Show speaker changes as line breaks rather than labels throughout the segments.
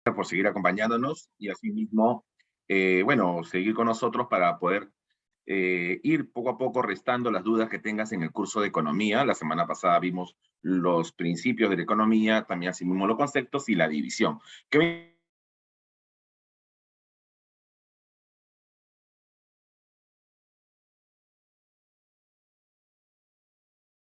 por seguir acompañándonos y asimismo, bueno, seguir con nosotros para poder ir poco a poco restando las dudas que tengas en el curso de economía. La semana pasada vimos los principios de la economía, también asimismo los conceptos y la división. ¿Qué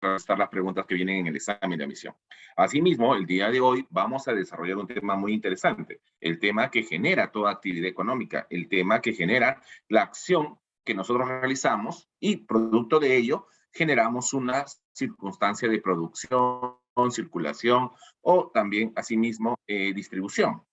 restar las preguntas que vienen en el examen de admisión? Asimismo, el día de hoy vamos a desarrollar un tema muy interesante, el tema que genera toda actividad económica, el tema que genera la acción que nosotros realizamos y producto de ello generamos una circunstancia de producción, circulación o también asimismo distribución.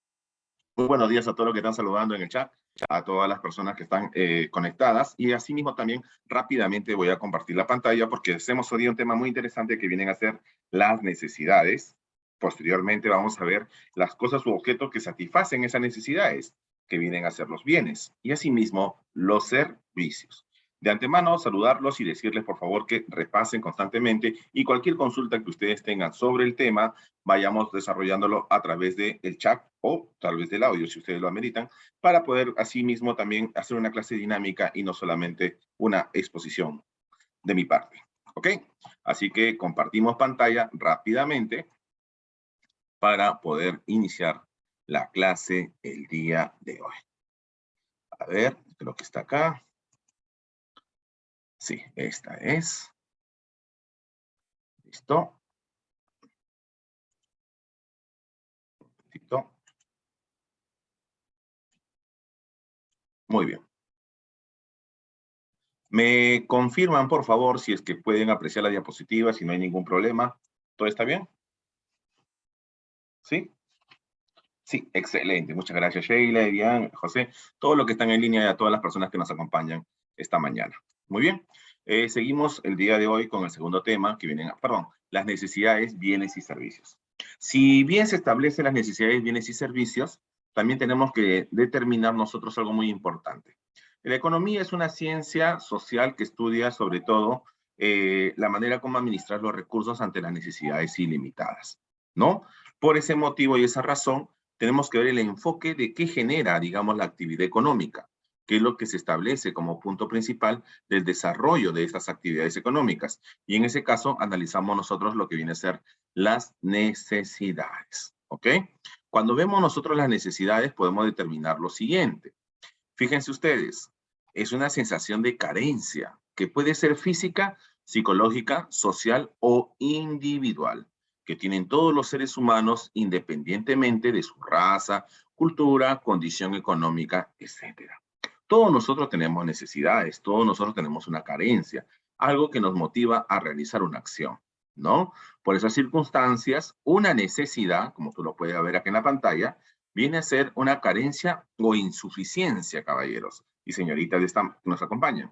Muy buenos días a todos los que están saludando en el chat, a todas las personas que están conectadas y asimismo también rápidamente voy a compartir la pantalla porque hacemos hoy un tema muy interesante que vienen a ser las necesidades. Posteriormente vamos a ver las cosas u objetos que satisfacen esas necesidades, que vienen a ser los bienes y asimismo los servicios. De antemano, saludarlos y decirles, por favor, que repasen constantemente y cualquier consulta que ustedes tengan sobre el tema, vayamos desarrollándolo a través del chat o tal vez del audio, si ustedes lo ameritan, para poder asimismo también hacer una clase dinámica y no solamente una exposición de mi parte. ¿Ok? Así que compartimos pantalla rápidamente para poder iniciar la clase el día de hoy. A ver, creo que está acá. Sí, esta es. Listo. Listo. Muy bien. ¿Me confirman, por favor, si es que pueden apreciar la diapositiva, si no hay ningún problema? ¿Todo está bien? ¿Sí? Sí, excelente. Muchas gracias, Sheila, Edian, José, todos los que están en línea y a todas las personas que nos acompañan esta mañana. Muy bien. Seguimos el día de hoy con el segundo tema que vienen, perdón, las necesidades, bienes y servicios. Si bien se establecen las necesidades, bienes y servicios, también tenemos que determinar nosotros algo muy importante. La economía es una ciencia social que estudia sobre todo la manera como administrar los recursos ante las necesidades ilimitadas, ¿no? Por ese motivo y esa razón, tenemos que ver el enfoque de qué genera, digamos, la actividad económica, qué es lo que se establece como punto principal del desarrollo de estas actividades económicas. Y en ese caso, analizamos nosotros lo que viene a ser las necesidades, ¿ok? Cuando vemos nosotros las necesidades, podemos determinar lo siguiente. Fíjense ustedes, es una sensación de carencia que puede ser física, psicológica, social o individual, que tienen todos los seres humanos independientemente de su raza, cultura, condición económica, etcétera. Todos nosotros tenemos necesidades, todos nosotros tenemos una carencia, algo que nos motiva a realizar una acción, ¿no? Por esas circunstancias, una necesidad, como tú lo puedes ver aquí en la pantalla, viene a ser una carencia o insuficiencia, caballeros y señoritas que nos acompañan,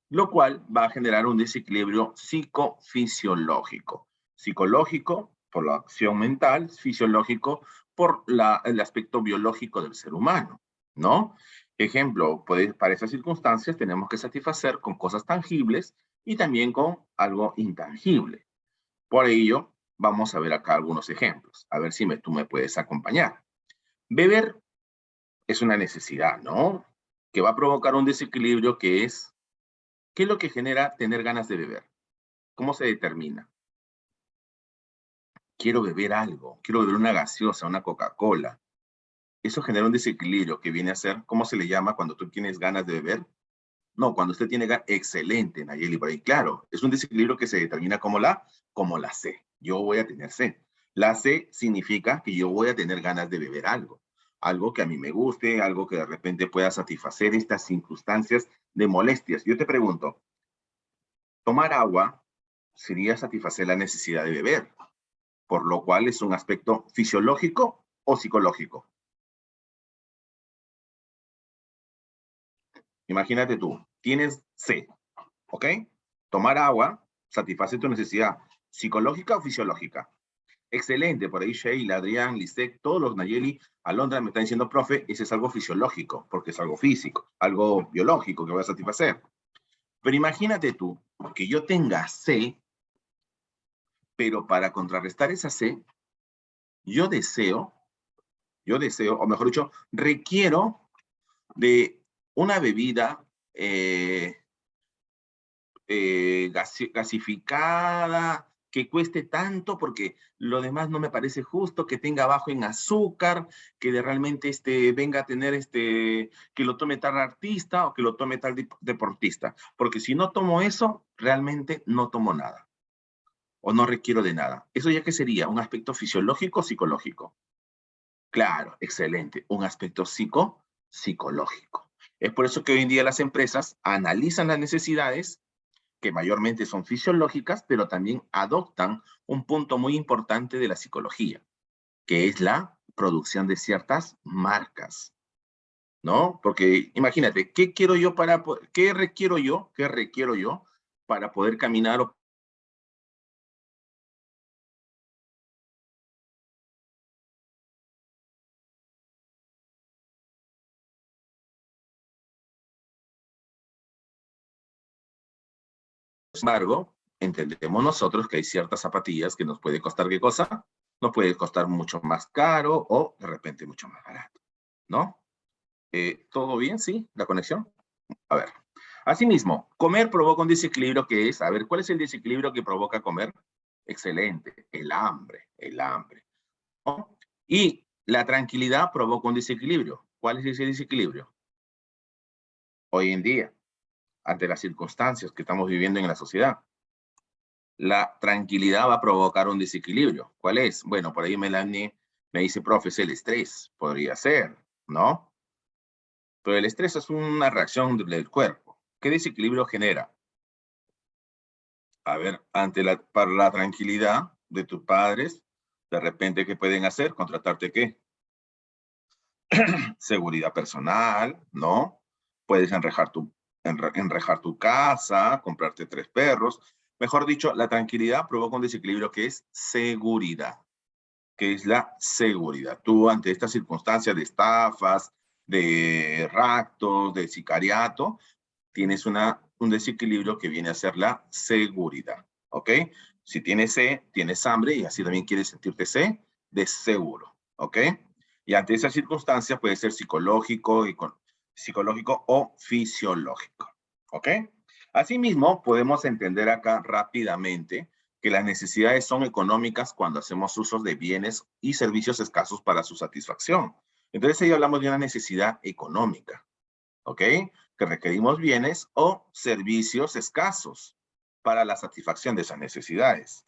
lo cual va a generar un desequilibrio psicofisiológico. Psicológico por la acción mental, fisiológico por el aspecto biológico del ser humano, ¿no? Ejemplo, para esas circunstancias tenemos que satisfacer con cosas tangibles y también con algo intangible. Por ello, vamos a ver acá algunos ejemplos, a ver si tú me puedes acompañar. Beber es una necesidad, ¿no? Que va a provocar un desequilibrio que es, ¿qué es lo que genera tener ganas de beber? ¿Cómo se determina? Quiero beber algo, quiero beber una gaseosa, una Coca-Cola. Eso genera un desequilibrio que viene a ser, ¿cómo se le llama cuando tú tienes ganas de beber? No, cuando usted tiene ganas, excelente, Nayeli, por ahí, claro, es un desequilibrio que se determina como la C. Yo voy a tener C. La C significa que yo voy a tener ganas de beber algo, algo que a mí me guste, algo que de repente pueda satisfacer estas circunstancias de molestias. Yo te pregunto, tomar agua sería satisfacer la necesidad de beber, por lo cual es un aspecto fisiológico o psicológico. Imagínate tú, tienes sed, ¿ok? Tomar agua satisface tu necesidad psicológica o fisiológica. Excelente, por ahí Sheila, Adrián, Lisek, todos los Nayeli, Alondra me están diciendo, profe, ese es algo fisiológico, porque es algo físico, algo biológico que voy a satisfacer. Pero imagínate tú que yo tenga sed, pero para contrarrestar esa sed, yo deseo Yo deseo, o mejor dicho, requiero de una bebida gasificada, que cueste tanto, porque lo demás no me parece justo, que tenga bajo en azúcar, que realmente venga a tener que lo tome tal artista o que lo tome tal deportista. Porque si no tomo eso, realmente no tomo nada. O no requiero de nada. ¿Eso ya qué sería? ¿Un aspecto fisiológico o psicológico? Claro, excelente. Un aspecto psicológico. Es por eso que hoy en día las empresas analizan las necesidades que mayormente son fisiológicas, pero también adoptan un punto muy importante de la psicología, que es la producción de ciertas marcas, ¿no? Porque imagínate, qué requiero yo para poder caminar o sin embargo, entendemos nosotros que hay ciertas zapatillas que nos puede costar qué cosa, nos puede costar mucho más caro o de repente mucho más barato, ¿no? ¿Todo bien? ¿Sí? ¿La conexión? A ver. Asimismo, comer provoca un desequilibrio que es, a ver, ¿cuál es el desequilibrio que provoca comer? Excelente, el hambre, ¿no? Y la tranquilidad provoca un desequilibrio. ¿Cuál es ese desequilibrio? Hoy en día, ante las circunstancias que estamos viviendo en la sociedad, la tranquilidad va a provocar un desequilibrio. ¿Cuál es? Bueno, por ahí Melanie me dice, profe, es el estrés. Podría ser, ¿no? Pero el estrés es una reacción del cuerpo. ¿Qué desequilibrio genera? A ver, para la tranquilidad de tus padres, de repente, ¿qué pueden hacer? ¿Contratarte qué? Seguridad personal, ¿no? Puedes enrejar tu casa, comprarte 3 perros. Mejor dicho, la tranquilidad provoca un desequilibrio que es seguridad, que es la seguridad. Tú, ante estas circunstancias de estafas, de raptos, de sicariato, tienes un desequilibrio que viene a ser la seguridad, ¿ok? Si tienes sed, tienes hambre y así también quieres sentirte de seguro, ¿ok? Y ante esas circunstancias puede ser psicológico o fisiológico, ¿ok? Asimismo, podemos entender acá rápidamente que las necesidades son económicas cuando hacemos usos de bienes y servicios escasos para su satisfacción. Entonces ahí hablamos de una necesidad económica, ¿ok? Que requerimos bienes o servicios escasos para la satisfacción de esas necesidades.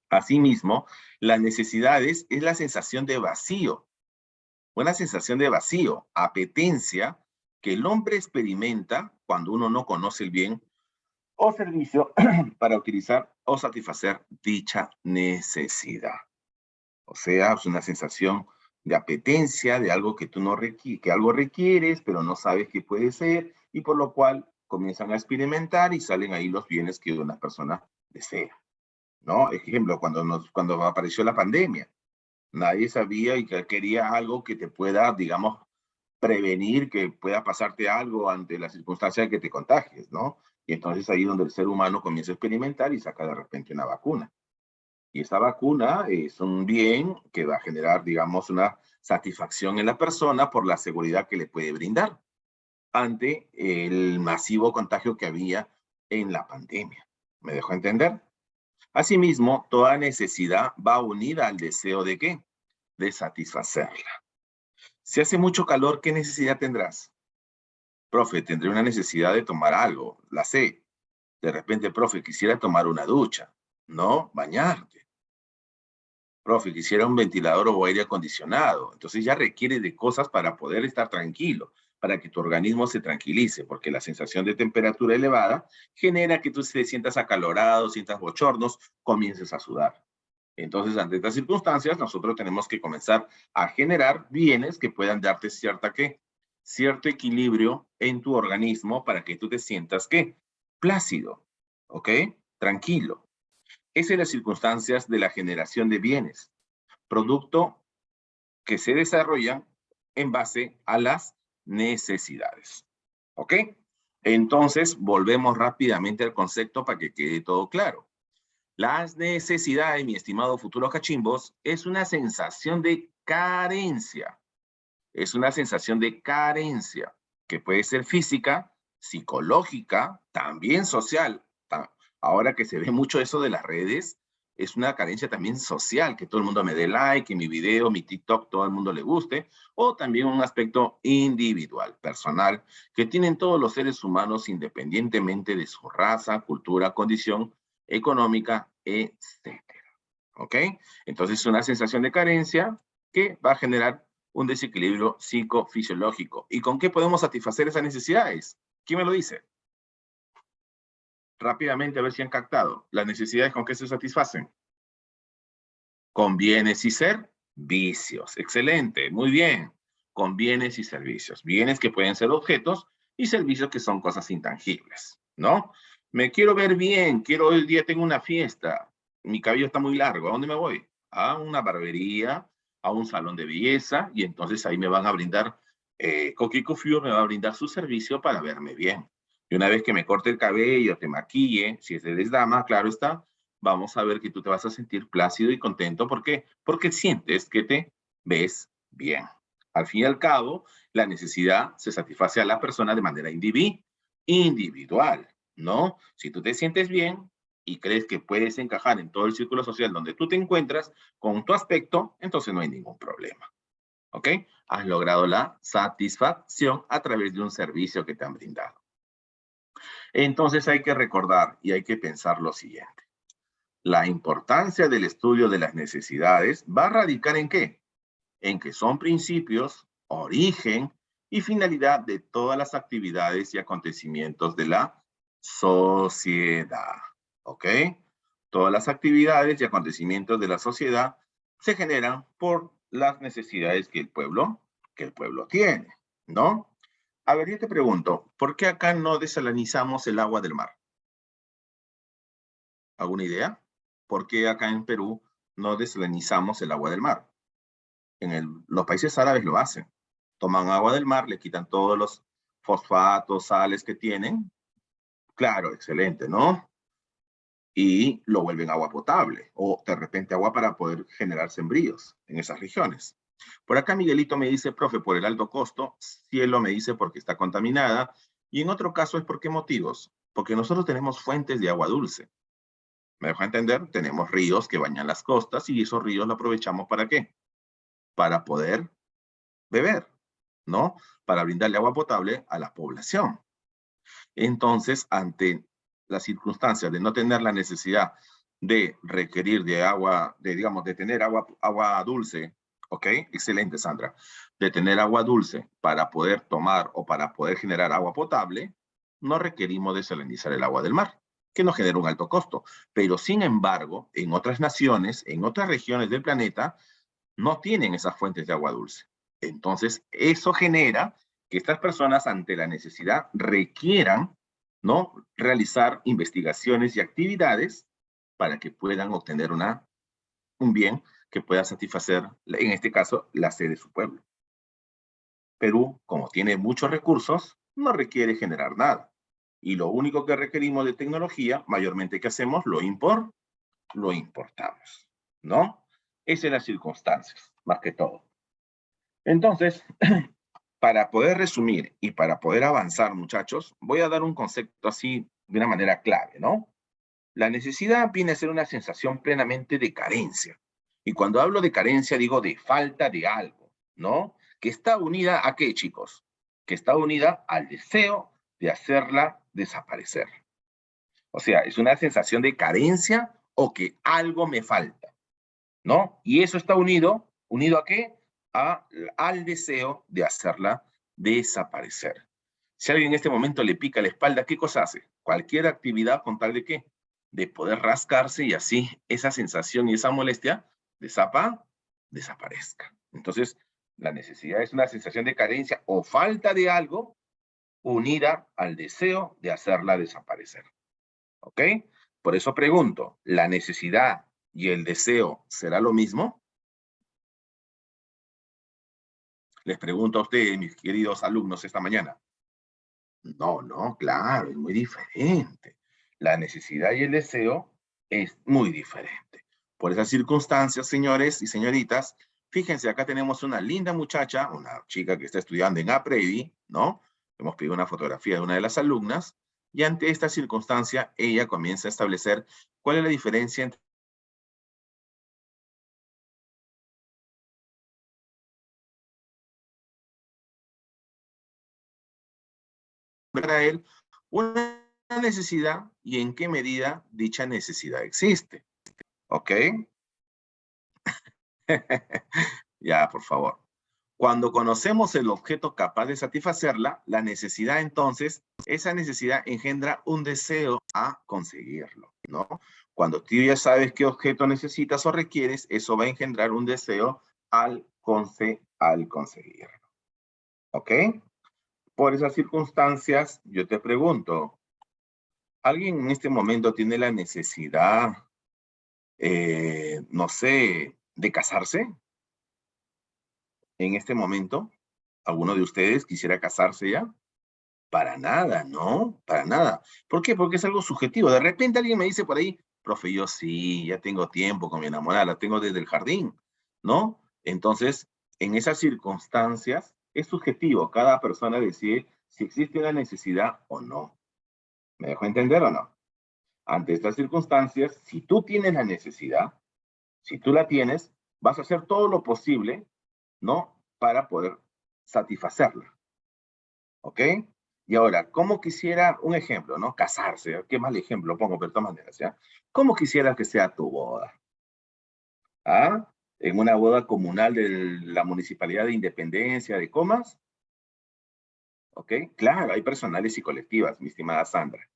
Asimismo, las necesidades es la sensación de vacío, una sensación de vacío, apetencia que el hombre experimenta cuando uno no conoce el bien o servicio para utilizar o satisfacer dicha necesidad. O sea, es una sensación de apetencia, de algo que tú no que algo requieres, pero no sabes qué puede ser, y por lo cual comienzan a experimentar y salen ahí los bienes que una persona desea, ¿no? Ejemplo, cuando apareció la pandemia, nadie sabía y que quería algo que te pueda, digamos, prevenir que pueda pasarte algo ante la circunstancia de que te contagies, ¿no? Y entonces ahí es donde el ser humano comienza a experimentar y saca de repente una vacuna. Y esa vacuna es un bien que va a generar, digamos, una satisfacción en la persona por la seguridad que le puede brindar ante el masivo contagio que había en la pandemia. ¿Me dejó entender? Asimismo, toda necesidad va unida al deseo de ¿qué? De satisfacerla. Si hace mucho calor, ¿qué necesidad tendrás? Profe, tendré una necesidad de tomar algo, la sé. De repente, profe, quisiera tomar una ducha. No, bañarte. Profe, quisiera un ventilador o aire acondicionado. Entonces ya requiere de cosas para poder estar tranquilo, para que tu organismo se tranquilice, porque la sensación de temperatura elevada genera que tú te sientas acalorado, sientas bochornos, comiences a sudar. Entonces, ante estas circunstancias, nosotros tenemos que comenzar a generar bienes que puedan darte cierto equilibrio en tu organismo para que tú te sientas, ¿qué? Plácido, ¿ok? Tranquilo. Esas son las circunstancias de la generación de bienes, producto que se desarrollan en base a las necesidades. ¿Ok? Entonces, volvemos rápidamente al concepto para que quede todo claro. Las necesidades, mi estimado futuro cachimbos, es una sensación de carencia. Es una sensación de carencia que puede ser física, psicológica, también social. Ahora que se ve mucho eso de las redes, es una carencia también social, que todo el mundo me dé like, que mi video, mi TikTok, todo el mundo le guste, o también un aspecto individual, personal, que tienen todos los seres humanos independientemente de su raza, cultura, condición económica, etc. ¿Ok? Entonces es una sensación de carencia que va a generar un desequilibrio psicofisiológico. ¿Y con qué podemos satisfacer esas necesidades? ¿Quién me lo dice? Rápidamente, a ver si han captado. ¿Las necesidades con qué se satisfacen? Con bienes y servicios. Excelente, muy bien. Con bienes y servicios. Bienes que pueden ser objetos y servicios que son cosas intangibles, ¿no? Me quiero ver bien, hoy día tengo una fiesta, mi cabello está muy largo, ¿a dónde me voy? A una barbería, a un salón de belleza, y entonces ahí me van a brindar, Coqui Coiffure me va a brindar su servicio para verme bien. Y una vez que me corte el cabello, te maquille, si eres dama, claro está, vamos a ver que tú te vas a sentir plácido y contento. ¿Por qué? Porque sientes que te ves bien. Al fin y al cabo, la necesidad se satisface a la persona de manera individual, ¿no? Si tú te sientes bien y crees que puedes encajar en todo el círculo social donde tú te encuentras con tu aspecto, entonces no hay ningún problema, ¿ok? Has logrado la satisfacción a través de un servicio que te han brindado. Entonces hay que recordar y hay que pensar lo siguiente. La importancia del estudio de las necesidades va a radicar ¿en qué? En que son principios, origen y finalidad de todas las actividades y acontecimientos de la sociedad. ¿Ok? Todas las actividades y acontecimientos de la sociedad se generan por las necesidades que el pueblo tiene, ¿no? A ver, yo te pregunto, ¿por qué acá no desalinizamos el agua del mar? ¿Alguna idea? ¿Por qué acá en Perú no desalinizamos el agua del mar? Los países árabes lo hacen. Toman agua del mar, le quitan todos los fosfatos, sales que tienen. Claro, excelente, ¿no? Y lo vuelven agua potable o de repente agua para poder generar sembríos en esas regiones. Por acá Miguelito me dice, profe, por el alto costo. Cielo me dice porque está contaminada. Y en otro caso es por qué motivos. Porque nosotros tenemos fuentes de agua dulce. ¿Me dejo entender? Tenemos ríos que bañan las costas y esos ríos lo aprovechamos ¿para qué? Para poder beber, ¿no? Para brindarle agua potable a la población. Entonces, ante las circunstancias de no tener la necesidad de requerir de agua, digamos, de tener agua dulce, ¿ok? Excelente, Sandra. De tener agua dulce para poder tomar o para poder generar agua potable, no requerimos desalinizar el agua del mar, que nos genera un alto costo. Pero, sin embargo, en otras naciones, en otras regiones del planeta, no tienen esas fuentes de agua dulce. Entonces, eso genera que estas personas ante la necesidad requieran, ¿no?, realizar investigaciones y actividades para que puedan obtener un bien que pueda satisfacer, en este caso, la sed de su pueblo. Perú, como tiene muchos recursos, no requiere generar nada. Y lo único que requerimos de tecnología, mayormente que hacemos, lo importamos, ¿no? Esas son las circunstancias, más que todo. Entonces, para poder resumir y para poder avanzar, muchachos, voy a dar un concepto así de una manera clave, ¿no? La necesidad viene a ser una sensación plenamente de carencia. Y cuando hablo de carencia, digo de falta de algo, ¿no? Que está unida a qué, chicos? Que está unida al deseo de hacerla desaparecer. O sea, es una sensación de carencia o que algo me falta, ¿no? Y eso está ¿unido a qué? Al deseo de hacerla desaparecer. Si alguien en este momento le pica la espalda, ¿qué cosa hace? Cualquier actividad con tal de qué? De poder rascarse y así esa sensación y esa molestia desaparezca. Entonces, la necesidad es una sensación de carencia o falta de algo unida al deseo de hacerla desaparecer. ¿Ok? Por eso pregunto, ¿la necesidad y el deseo será lo mismo? Les pregunto a ustedes, mis queridos alumnos, esta mañana. No, claro, es muy diferente. La necesidad y el deseo es muy diferente. Por esas circunstancias, señores y señoritas, Fíjense, acá tenemos una linda muchacha, una chica que está estudiando en APREVI, ¿no? Hemos pedido una fotografía de una de las alumnas, y ante esta circunstancia, ella comienza a establecer cuál es la diferencia entre para él una necesidad y en qué medida dicha necesidad existe. ¿Ok? Ya, por favor. Cuando conocemos el objeto capaz de satisfacerla, la necesidad entonces, esa necesidad engendra un deseo a conseguirlo, ¿no? Cuando tú ya sabes qué objeto necesitas o requieres, eso va a engendrar un deseo al conseguirlo, ¿ok? Por esas circunstancias, yo te pregunto, ¿alguien en este momento tiene la necesidad, no sé, de casarse en este momento? ¿Alguno de ustedes quisiera casarse ya? Para nada, ¿no? Para nada. ¿Por qué? Porque es algo subjetivo. De repente alguien me dice por ahí, profe, yo sí, ya tengo tiempo con mi enamorada, la tengo desde el jardín, ¿no? Entonces, en esas circunstancias, es subjetivo. Cada persona decide si existe una necesidad o no. ¿Me dejo entender o no? Ante estas circunstancias, si tú tienes la necesidad, si tú la tienes, vas a hacer todo lo posible, ¿no? Para poder satisfacerla. ¿Ok? Y ahora, ¿cómo quisiera un ejemplo, no? Casarse, qué mal ejemplo pongo, pero de todas maneras, ¿ya? ¿Cómo quisiera que sea tu boda? ¿Ah? ¿En una boda comunal de la Municipalidad de Independencia de Comas? ¿Ok? Claro, hay personales y colectivas, mi estimada Sandra.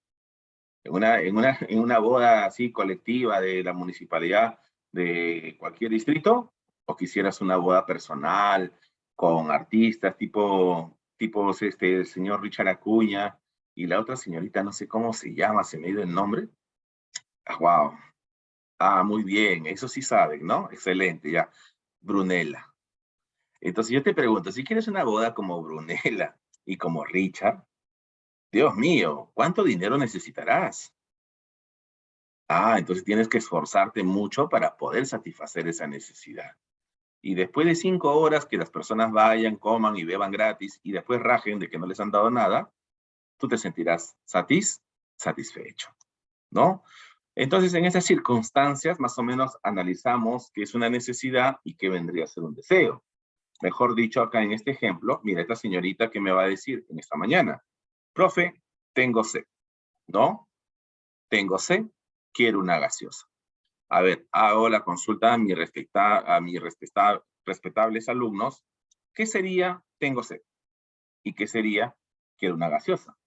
En una boda así colectiva de la municipalidad de cualquier distrito, o quisieras una boda personal con artistas el señor Richard Acuña y la otra señorita, no sé cómo se llama, se me ha ido el nombre. Ah, wow. Ah, muy bien, eso sí saben, ¿no? Excelente, ya. Brunella. Entonces yo te pregunto, si quieres una boda como Brunella y como Richard, Dios mío, ¿cuánto dinero necesitarás? Ah, entonces tienes que esforzarte mucho para poder satisfacer esa necesidad. Y después de 5 horas que las personas vayan, coman y beban gratis y después rajen de que no les han dado nada, tú te sentirás satisfecho, ¿no? Entonces, en esas circunstancias, más o menos analizamos qué es una necesidad y qué vendría a ser un deseo. Mejor dicho, acá en este ejemplo, mira esta señorita que me va a decir en esta mañana, profe, tengo sed, ¿no? Tengo sed, quiero una gaseosa. A ver, hago la consulta a mis respetables alumnos. ¿Qué sería tengo sed? ¿Y qué sería quiero una gaseosa?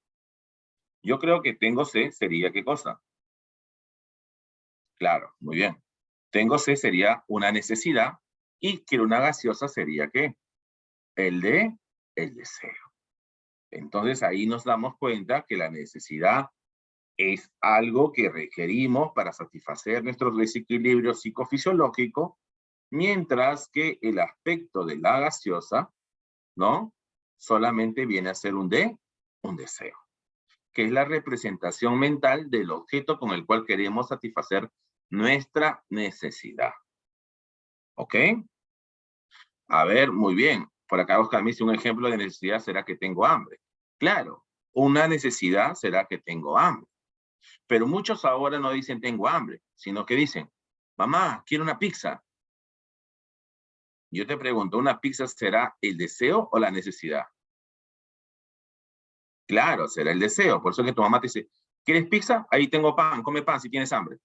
Yo creo que tengo sed sería ¿qué cosa? Claro, muy bien. Tengo sed sería una necesidad y quiero una gaseosa sería ¿qué? El de el deseo. Entonces ahí nos damos cuenta que la necesidad es algo que requerimos para satisfacer nuestro desequilibrio psicofisiológico, mientras que el aspecto de la gaseosa, ¿no? Solamente viene a ser un deseo, que es la representación mental del objeto con el cual queremos satisfacer nuestra necesidad. ¿Ok? A ver, muy bien. Por acá Oscar me dice un ejemplo de necesidad será que tengo hambre. Claro, una necesidad será que tengo hambre. Pero muchos ahora no dicen tengo hambre, sino que dicen, mamá, quiero una pizza. Yo te pregunto, ¿una pizza será el deseo o la necesidad? Claro, será el deseo. Por eso que tu mamá te dice, ¿quieres pizza? Ahí tengo pan, come pan si tienes hambre.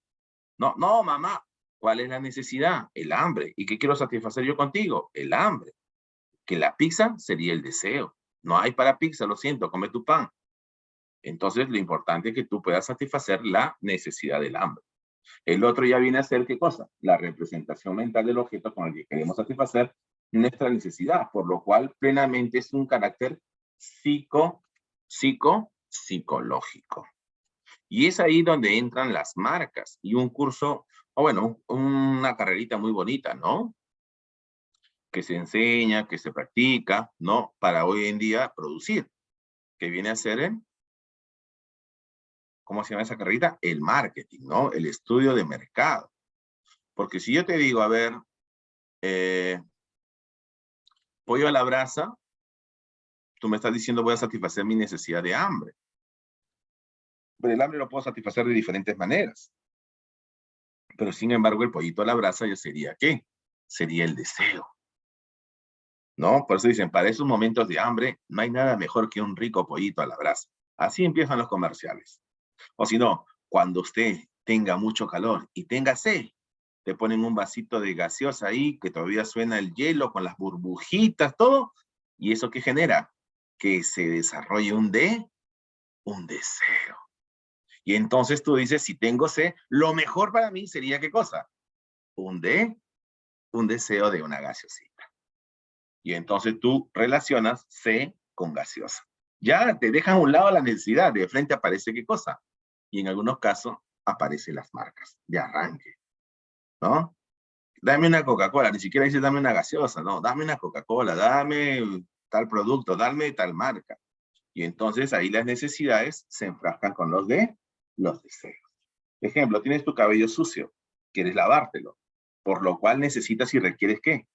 No, no, mamá, ¿cuál es la necesidad? El hambre. ¿Y qué quiero satisfacer yo contigo? El hambre. Que la pizza sería el deseo. No hay para pizza, lo siento, come tu pan. Entonces, lo importante es que tú puedas satisfacer la necesidad del hambre. El otro ya viene a ser, ¿qué cosa? La representación mental del objeto con el que queremos satisfacer nuestra necesidad, por lo cual plenamente es un carácter psicológico. Y es ahí donde entran las marcas y un curso, o bueno, una carrerita muy bonita, ¿no? Que se enseña, que se practica, ¿no? Para hoy en día producir, que viene a ser, ¿cómo se llama esa carrerita? El marketing, ¿no? El estudio de mercado. Porque si yo te digo, a ver, pollo a la brasa, tú me estás diciendo voy a satisfacer mi necesidad de hambre. Pero el hambre lo puedo satisfacer de diferentes maneras. Pero sin embargo, el pollito a la brasa ya sería ¿qué? Sería el deseo. ¿No? Por eso dicen, para esos momentos de hambre, no hay nada mejor que un rico pollito a la brasa. Así empiezan los comerciales. O si no, cuando usted tenga mucho calor y tenga sed, te ponen un vasito de gaseosa ahí, que todavía suena el hielo con las burbujitas, todo. ¿Y eso qué genera? Que se desarrolle un deseo. Y entonces tú dices, si tengo sed, lo mejor para mí sería ¿qué cosa? Un deseo de una gaseosita. Y entonces tú relacionas sed con gaseosa. Ya te dejan a un lado la necesidad, de frente aparece ¿qué cosa? Y en algunos casos aparecen las marcas de arranque, ¿no? Dame una Coca-Cola, ni siquiera dices dame una gaseosa, no, dame una Coca-Cola, dame tal producto, dame tal marca. Y entonces ahí las necesidades se enfrascan con los deseos. Ejemplo, tienes tu cabello sucio, quieres lavártelo, por lo cual necesitas y requieres ¿qué?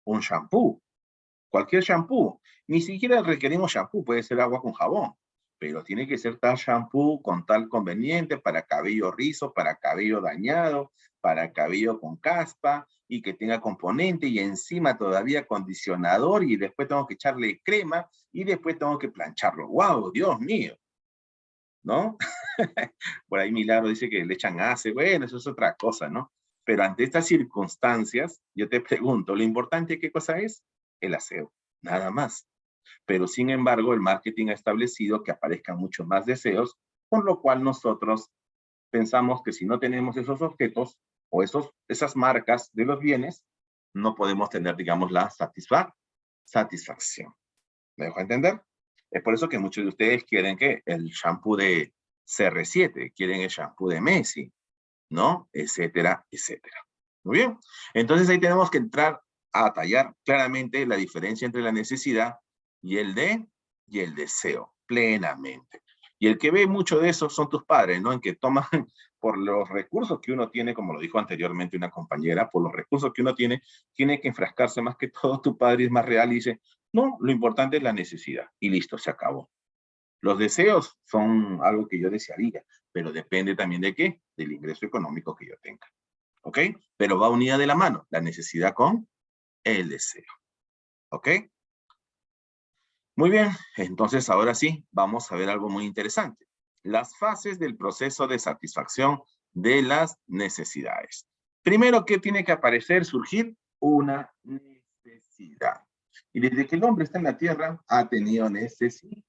Un shampoo. Cualquier shampoo. Ni siquiera requerimos shampoo, puede ser agua con jabón, pero tiene que ser tal shampoo con tal conveniente para cabello rizo, para cabello dañado, para cabello con caspa y que tenga componente y encima todavía acondicionador y después tengo que echarle crema y después tengo que plancharlo. ¡Wow! Dios mío. ¿No? Por ahí Milagro dice que le echan ace. Bueno, eso es otra cosa, ¿no? Pero ante estas circunstancias, yo te pregunto, ¿lo importante qué cosa es? El aseo, nada más. Pero sin embargo, el marketing ha establecido que aparezcan muchos más deseos, con lo cual nosotros pensamos que si no tenemos esos objetos o esas marcas de los bienes, no podemos tener, digamos, la satisfacción. ¿Me dejo entender? Es por eso que muchos de ustedes quieren que el shampoo de CR7, quieren el shampoo de Messi, ¿no? Etcétera, etcétera. Muy bien. Entonces ahí tenemos que entrar a tallar claramente la diferencia entre la necesidad y el deseo, plenamente. Y el que ve mucho de eso son tus padres, ¿no? En que toman por los recursos que uno tiene, como lo dijo anteriormente una compañera, por los recursos que uno tiene que enfrascarse más que todo. Tu padre es más real y dice, no, lo importante es la necesidad. Y listo, se acabó. Los deseos son algo que yo desearía, pero depende también de qué, del ingreso económico que yo tenga. ¿Ok? Pero va unida de la mano, la necesidad con el deseo. ¿Ok? Muy bien, entonces ahora sí, vamos a ver algo muy interesante. Las fases del proceso de satisfacción de las necesidades. Primero, ¿qué tiene que aparecer, surgir? Una necesidad. Y desde que el hombre está en la tierra, ha tenido necesidades.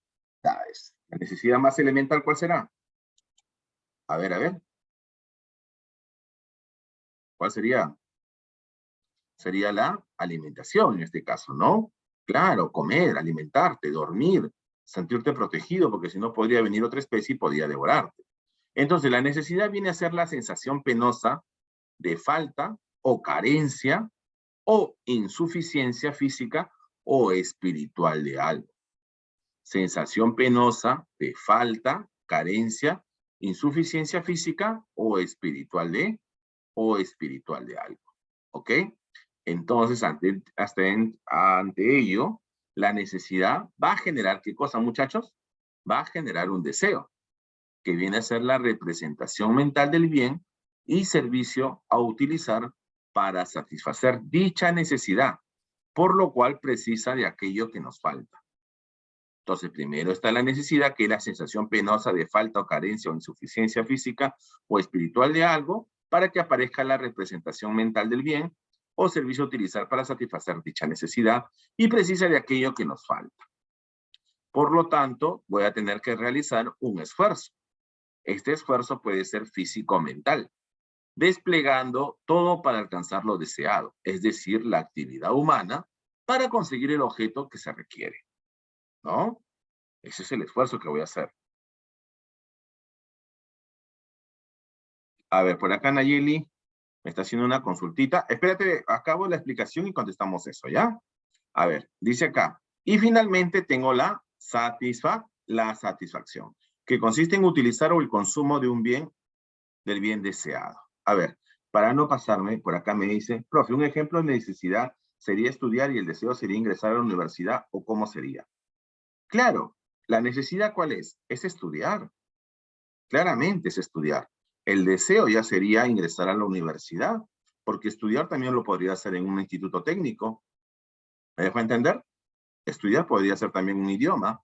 La necesidad más elemental, ¿cuál será? A ver. ¿Cuál sería? Sería la alimentación en este caso, ¿no? Claro, comer, alimentarte, dormir, sentirte protegido, porque si no podría venir otra especie y podría devorarte. Entonces, la necesidad viene a ser la sensación penosa de falta o carencia o insuficiencia física o espiritual de algo. Sensación penosa de falta, carencia, insuficiencia física o espiritual de algo. ¿Ok? Entonces, ante ello, la necesidad va a generar, ¿qué cosa, muchachos? Va a generar un deseo, que viene a ser la representación mental del bien y servicio a utilizar para satisfacer dicha necesidad, por lo cual precisa de aquello que nos falta. Entonces, primero está la necesidad, que es la sensación penosa de falta o carencia o insuficiencia física o espiritual de algo, para que aparezca la representación mental del bien o servicio a utilizar para satisfacer dicha necesidad y precisa de aquello que nos falta. Por lo tanto, voy a tener que realizar un esfuerzo. Este esfuerzo puede ser físico o mental, desplegando todo para alcanzar lo deseado, es decir, la actividad humana para conseguir el objeto que se requiere, ¿no? Ese es el esfuerzo que voy a hacer. A ver, por acá Nayeli me está haciendo una consultita. Espérate, acabo la explicación y contestamos eso, ¿ya? A ver, dice acá. Y finalmente tengo la satisfacción, que consiste en utilizar o el consumo de un bien, del bien deseado. A ver, para no pasarme, por acá me dice, profe, un ejemplo de necesidad ¿Sería estudiar y el deseo sería ingresar a la universidad o cómo sería? Claro, la necesidad ¿cuál es? Es estudiar. Claramente es estudiar. El deseo ya sería ingresar a la universidad, porque estudiar también lo podría hacer en un instituto técnico. ¿Me dejo entender? Estudiar podría ser también un idioma,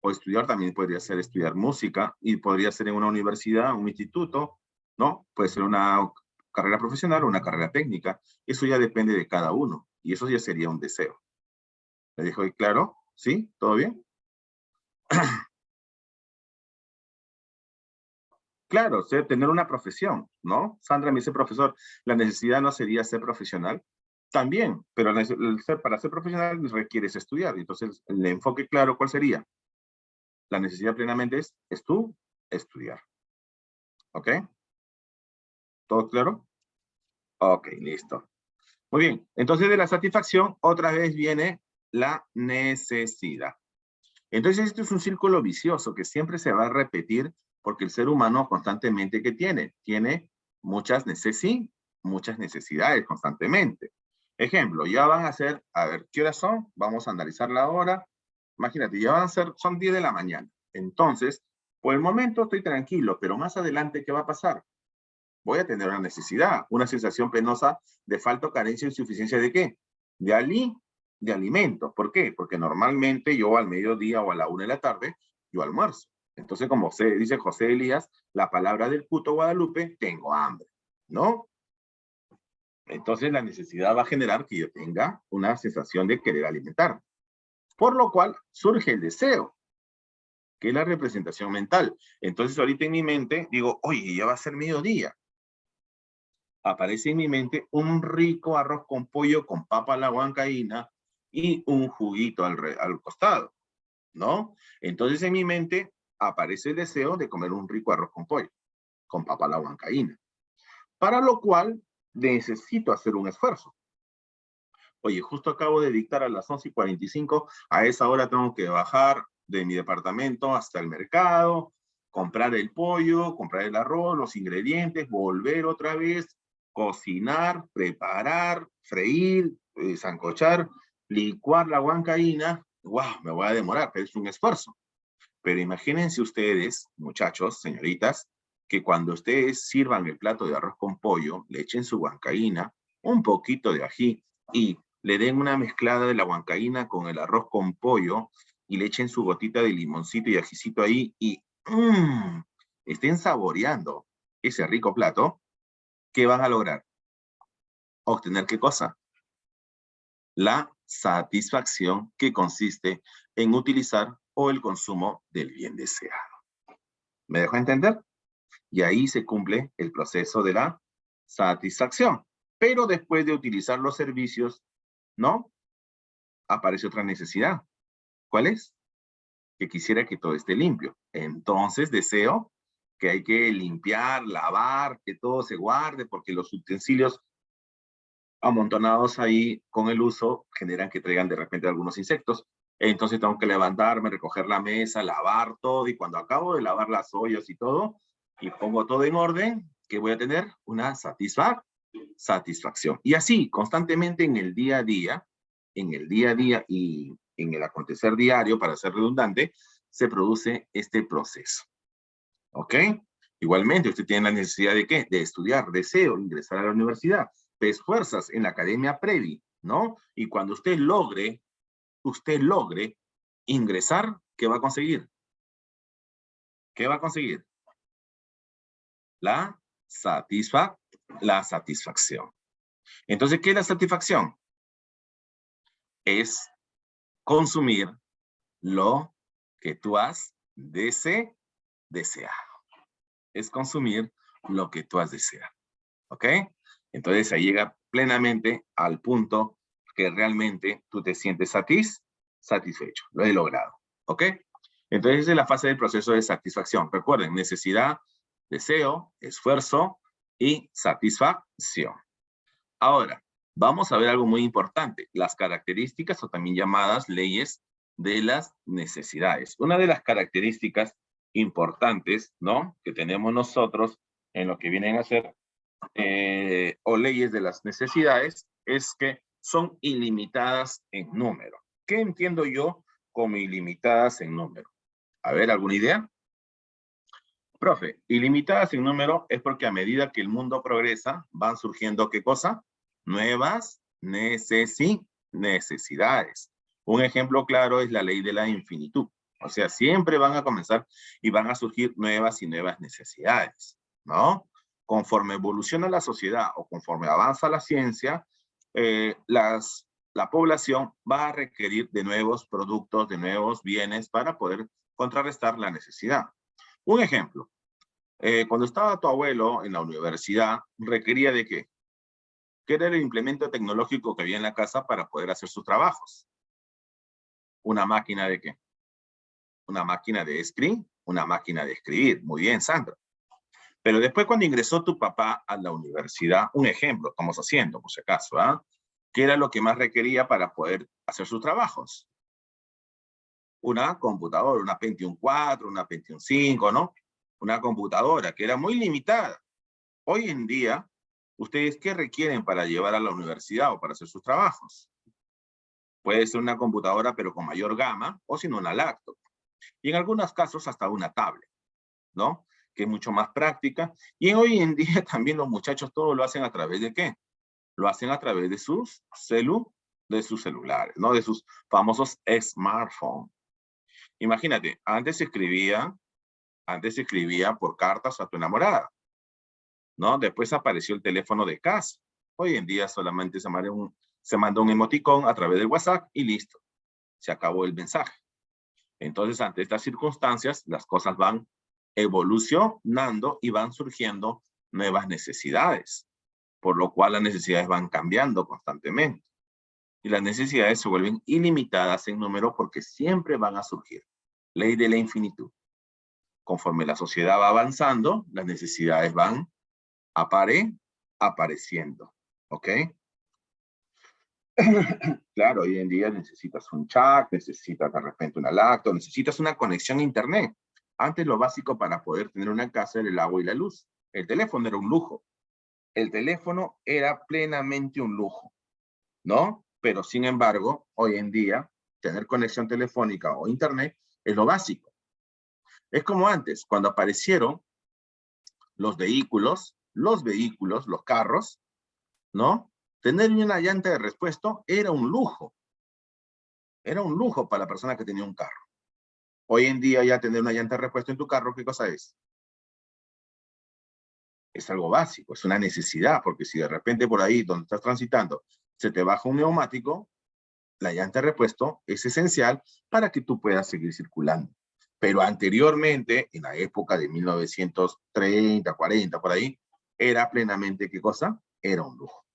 o estudiar también podría ser estudiar música, y podría ser en una universidad, un instituto, ¿no? Puede ser una carrera profesional o una carrera técnica. Eso ya depende de cada uno, y eso ya sería un deseo. ¿Me dejo claro? ¿Sí? ¿Todo bien? Claro, tener una profesión, ¿no? Sandra me dice, profesor, la necesidad no sería ser profesional. También, pero para ser profesional requieres estudiar. Entonces, el enfoque claro, ¿cuál sería? La necesidad plenamente es tú estudiar. ¿Ok? ¿Todo claro? Ok, listo. Muy bien. Entonces, de la satisfacción, otra vez viene la necesidad. Entonces, esto es un círculo vicioso que siempre se va a repetir porque el ser humano constantemente, ¿qué tiene? Tiene muchas necesidades constantemente. Ejemplo, ya van a ser, a ver, ¿qué horas son? Vamos a analizar la hora. Imagínate, ya van a ser, son 10 de la mañana. Entonces, por el momento estoy tranquilo, pero más adelante, ¿qué va a pasar? Voy a tener una necesidad, una sensación penosa de falta, carencia o insuficiencia de qué? De alimentos. ¿Por qué? Porque normalmente yo al mediodía o a la 1 de la tarde, yo almuerzo. Entonces, como se dice José Elías, la palabra del puto Guadalupe, tengo hambre, ¿no? Entonces la necesidad va a generar que yo tenga una sensación de querer alimentar. Por lo cual surge el deseo, que es la representación mental. Entonces ahorita en mi mente digo, oye, ya va a ser mediodía. Aparece en mi mente un rico arroz con pollo con papa a la huancaína y un juguito al costado, ¿no? Entonces en mi mente aparece el deseo de comer un rico arroz con pollo, con papa a la huancaína, para lo cual necesito hacer un esfuerzo. Oye, justo acabo de dictar a las 11:45, a esa hora tengo que bajar de mi departamento hasta el mercado, comprar el pollo, comprar el arroz, los ingredientes, volver otra vez, cocinar, preparar, freír, sancochar, licuar la huancaína. ¡Wow! Me voy a demorar, pero es un esfuerzo. Pero imagínense ustedes, muchachos, señoritas, que cuando ustedes sirvan el plato de arroz con pollo, le echen su huancaína, un poquito de ají y le den una mezclada de la huancaína con el arroz con pollo y le echen su gotita de limoncito y ajicito ahí y estén saboreando ese rico plato, ¿qué van a lograr? Obtener ¿qué cosa? La satisfacción que consiste en utilizar o el consumo del bien deseado. ¿Me dejó entender? Y ahí se cumple el proceso de la satisfacción. Pero después de utilizar los servicios, ¿no? Aparece otra necesidad. ¿Cuál es? Que quisiera que todo esté limpio. Entonces deseo que hay que limpiar, lavar, que todo se guarde, porque los utensilios amontonados ahí con el uso generan que traigan de repente algunos insectos. Entonces tengo que levantarme, recoger la mesa, lavar todo, y cuando acabo de lavar las ollas y todo, y pongo todo en orden, ¿qué voy a tener? Una satisfacción. Y así, constantemente en el día a día y en el acontecer diario, para ser redundante, se produce este proceso. ¿Ok? Igualmente, usted tiene la necesidad de ¿qué? De estudiar, deseo ingresar a la universidad, te esfuerzas en la academia Previ, ¿no? Y cuando usted logre ingresar, ¿qué va a conseguir? ¿Qué va a conseguir? La satisfacción. Entonces, ¿qué es la satisfacción? Es consumir lo que tú has deseado. Es consumir lo que tú has deseado. ¿Ok? Entonces ahí llega plenamente al punto que realmente tú te sientes satisfecho. Lo he logrado. ¿Ok? Entonces esa es la fase del proceso de satisfacción. Recuerden, necesidad, deseo, esfuerzo y satisfacción. Ahora, vamos a ver algo muy importante. Las características o también llamadas leyes de las necesidades. Una de las características importantes, ¿no? Que tenemos nosotros en lo que vienen a ser o leyes de las necesidades es que son ilimitadas en número. ¿Qué entiendo yo como ilimitadas en número? A ver, ¿alguna idea? Profe, ilimitadas en número es porque a medida que el mundo progresa, van surgiendo, ¿qué cosa? Nuevas necesidades. Un ejemplo claro es la ley de la infinitud. O sea, siempre van a comenzar y van a surgir nuevas y nuevas necesidades, ¿no? Conforme evoluciona la sociedad o conforme avanza la ciencia, la población va a requerir de nuevos productos, de nuevos bienes para poder contrarrestar la necesidad. Un ejemplo, cuando estaba tu abuelo en la universidad, requería de qué? ¿Qué era el implemento tecnológico que había en la casa para poder hacer sus trabajos? ¿Una máquina de qué? Una máquina de una máquina de escribir. Muy bien, Sandra. Pero después cuando ingresó tu papá a la universidad, un ejemplo, estamos haciendo, por si acaso, ¿ah? ¿Qué era lo que más requería para poder hacer sus trabajos? Una computadora, una Pentium 4, una Pentium 5, ¿no? Una computadora que era muy limitada. Hoy en día, ¿ustedes qué requieren para llevar a la universidad o para hacer sus trabajos? Puede ser una computadora, pero con mayor gama, o si no, una laptop. Y en algunos casos, hasta una tablet, ¿no? Que es mucho más práctica. Y hoy en día también los muchachos todo lo hacen a través de ¿qué? Lo hacen a través de sus celulares, ¿no? De sus famosos smartphones. Imagínate, antes se escribía por cartas a tu enamorada, ¿no? Después apareció el teléfono de casa. Hoy en día solamente se manda un emoticón a través del WhatsApp y listo. Se acabó el mensaje. Entonces, ante estas circunstancias, las cosas van evolucionando y van surgiendo nuevas necesidades, por lo cual las necesidades van cambiando constantemente. Y las necesidades se vuelven ilimitadas en número porque siempre van a surgir. Ley de la infinitud. Conforme la sociedad va avanzando, las necesidades van apareciendo. ¿Ok? Claro, hoy en día necesitas un chat, necesitas de repente una laptop, necesitas una conexión a internet. Antes lo básico para poder tener una casa era el agua y la luz. El teléfono era un lujo. El teléfono era plenamente un lujo, ¿no? Pero sin embargo, hoy en día, tener conexión telefónica o internet es lo básico. Es como antes, cuando aparecieron los vehículos, los carros, ¿no? Tener una llanta de repuesto era un lujo. Era un lujo para la persona que tenía un carro. Hoy en día ya tener una llanta de repuesto en tu carro, ¿qué cosa es? Es algo básico, es una necesidad, porque si de repente por ahí donde estás transitando se te baja un neumático, la llanta de repuesto es esencial para que tú puedas seguir circulando. Pero anteriormente, en la época de 1930, 40, por ahí, era plenamente, ¿qué cosa? Era un lujo.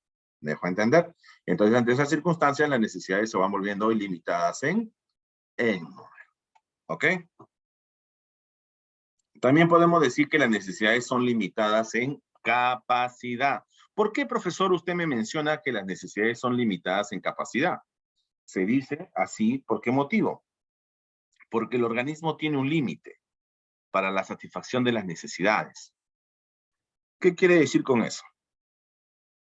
¿Me dejo entender? Entonces, ante esas circunstancias, las necesidades se van volviendo ilimitadas en número. ¿Ok? También podemos decir que las necesidades son limitadas en capacidad. ¿Por qué, profesor, usted me menciona que las necesidades son limitadas en capacidad? Se dice así, ¿por qué motivo? Porque el organismo tiene un límite para la satisfacción de las necesidades. ¿Qué quiere decir con eso?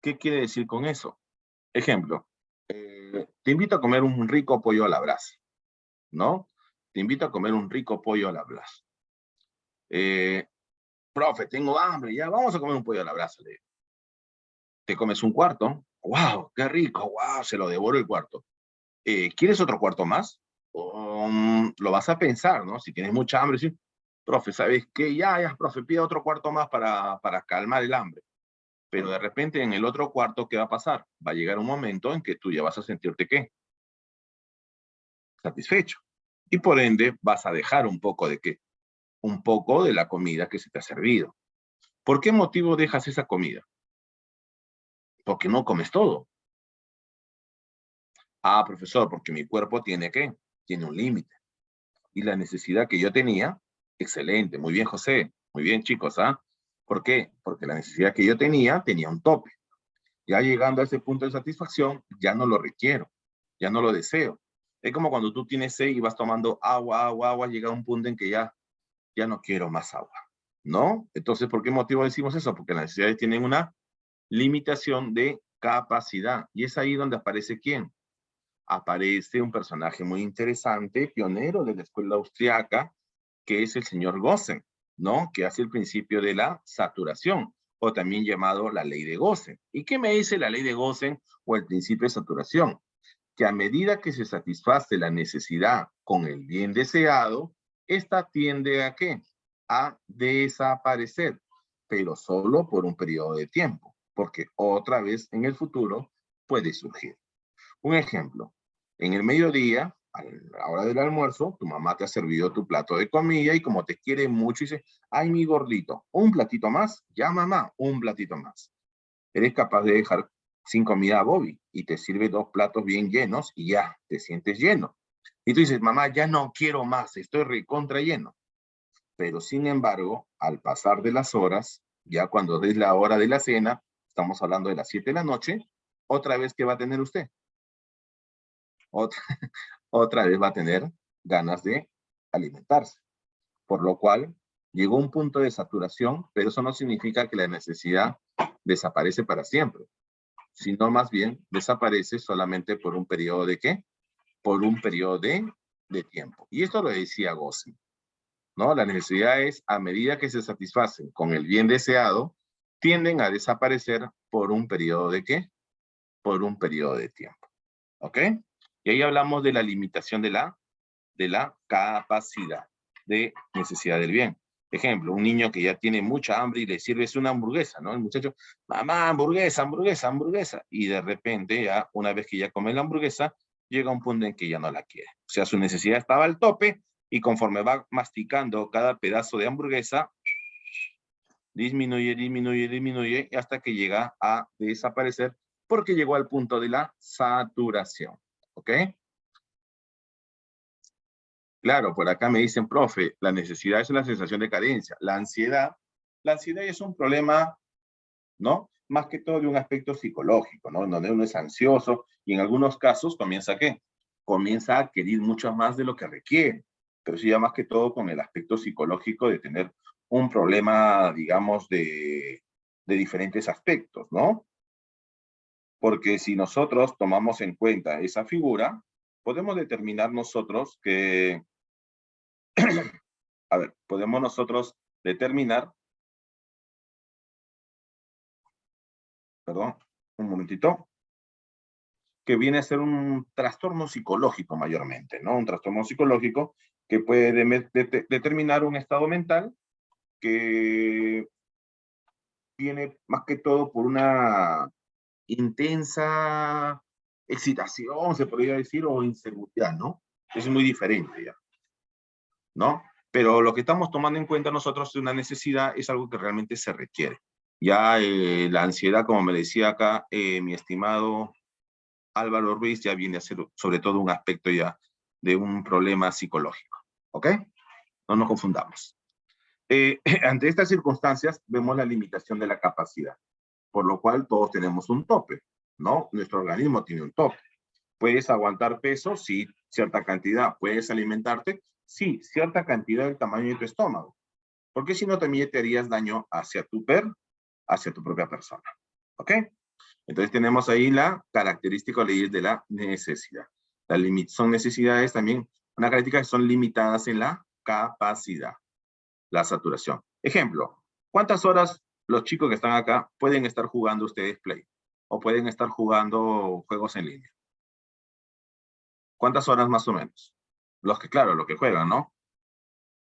¿Qué quiere decir con eso? Ejemplo, te invito a comer un rico pollo a la brasa, ¿no? Te invito a comer un rico pollo a la brasa. Profe, tengo hambre, ya vamos a comer un pollo a la brasa. Te comes un cuarto, wow, qué rico, wow, se lo devoro el cuarto. ¿Quieres otro cuarto más? Lo vas a pensar, ¿no? Si tienes mucha hambre, sí. Profe, ¿sabes qué? Ya, profe, pide otro cuarto más para calmar el hambre. Pero de repente en el otro cuarto, ¿qué va a pasar? Va a llegar un momento en que tú ya vas a sentirte, ¿qué? Satisfecho. Y por ende vas a dejar un poco de ¿qué? Un poco de la comida que se te ha servido. ¿Por qué motivo dejas esa comida? Porque no comes todo. Ah, profesor, porque mi cuerpo tiene ¿qué? Tiene un límite. Y la necesidad que yo tenía, excelente, muy bien, José, muy bien, chicos, ¿ah? ¿Por qué? Porque la necesidad que yo tenía un tope. Ya llegando a ese punto de satisfacción, ya no lo requiero, ya no lo deseo. Es como cuando tú tienes sed y vas tomando agua, llega un punto en que ya no quiero más agua, ¿no? Entonces, ¿por qué motivo decimos eso? Porque las necesidades tienen una limitación de capacidad. Y es ahí donde aparece ¿quién? Aparece un personaje muy interesante, pionero de la escuela austriaca, que es el señor Gossen, ¿no? Que hace el principio de la saturación, o también llamado la ley de Gossen. ¿Y qué me dice la ley de Gossen o el principio de saturación? Que a medida que se satisface la necesidad con el bien deseado, esta tiende a ¿qué? A desaparecer, pero solo por un periodo de tiempo, porque otra vez en el futuro puede surgir. Un ejemplo, en el mediodía, a la hora del almuerzo, tu mamá te ha servido tu plato de comida y como te quiere mucho, dice, ay, mi gordito, un platito más, ya mamá, un platito más. Eres capaz de dejar sin comida a Bobby y te sirve 2 platos bien llenos y ya te sientes lleno. Y tú dices, mamá, ya no quiero más, estoy recontra lleno. Pero sin embargo, al pasar de las horas, ya cuando es la hora de la cena, estamos hablando de las 7 de la noche, otra vez, ¿qué va a tener usted? Otra, otra vez va a tener ganas de alimentarse. Por lo cual, llegó un punto de saturación, pero eso no significa que la necesidad desaparece para siempre, sino más bien desaparece solamente por un periodo de ¿qué? Por un periodo de tiempo. Y esto lo decía Gossen, ¿no? Las necesidades, a medida que se satisfacen con el bien deseado, tienden a desaparecer por un periodo de ¿qué? Por un periodo de tiempo. ¿Ok? Y ahí hablamos de la limitación de la capacidad de necesidad del bien. Ejemplo, un niño que ya tiene mucha hambre y le sirves una hamburguesa, ¿no? El muchacho, mamá, hamburguesa, hamburguesa, hamburguesa. Y de repente, ya una vez que ya come la hamburguesa, llega un punto en que ya no la quiere. O sea, su necesidad estaba al tope y conforme va masticando cada pedazo de hamburguesa, disminuye, disminuye, disminuye, hasta que llega a desaparecer porque llegó al punto de la saturación. ¿Ok? Claro, por acá me dicen, profe, la necesidad es una sensación de carencia. La ansiedad es un problema, ¿no? Más que todo de un aspecto psicológico, ¿no? Donde uno es ansioso y en algunos casos comienza ¿qué? Comienza a adquirir mucho más de lo que requiere. Pero sí ya más que todo con el aspecto psicológico de tener un problema, digamos, de diferentes aspectos, ¿no? Porque si nosotros tomamos en cuenta esa figura, podemos determinar nosotros que a ver, podemos nosotros determinar, perdón, un momentito, que viene a ser un trastorno psicológico mayormente, ¿no? Un trastorno psicológico que puede determinar un estado mental que viene más que todo por una intensa excitación, se podría decir, o inseguridad, ¿no? Es muy diferente ya, ¿no? Pero lo que estamos tomando en cuenta nosotros de una necesidad es algo que realmente se requiere. Ya la ansiedad, como me decía acá mi estimado Álvaro Ruiz, ya viene a ser sobre todo un aspecto ya de un problema psicológico. ¿Ok? No nos confundamos. Ante estas circunstancias vemos la limitación de la capacidad, por lo cual todos tenemos un tope, ¿no? Nuestro organismo tiene un tope. ¿Puedes aguantar peso? Sí, cierta cantidad. ¿Puedes alimentarte? Sí, cierta cantidad del tamaño de tu estómago. Porque si no, también te harías daño hacia hacia tu propia persona. ¿Ok? Entonces tenemos ahí la característica de la necesidad. Son necesidades también, una característica que son limitadas en la capacidad, la saturación. Ejemplo, ¿cuántas horas los chicos que están acá pueden estar jugando ustedes Play? O pueden estar jugando juegos en línea. ¿Cuántas horas más o menos? Los que, claro, los que juegan, ¿no?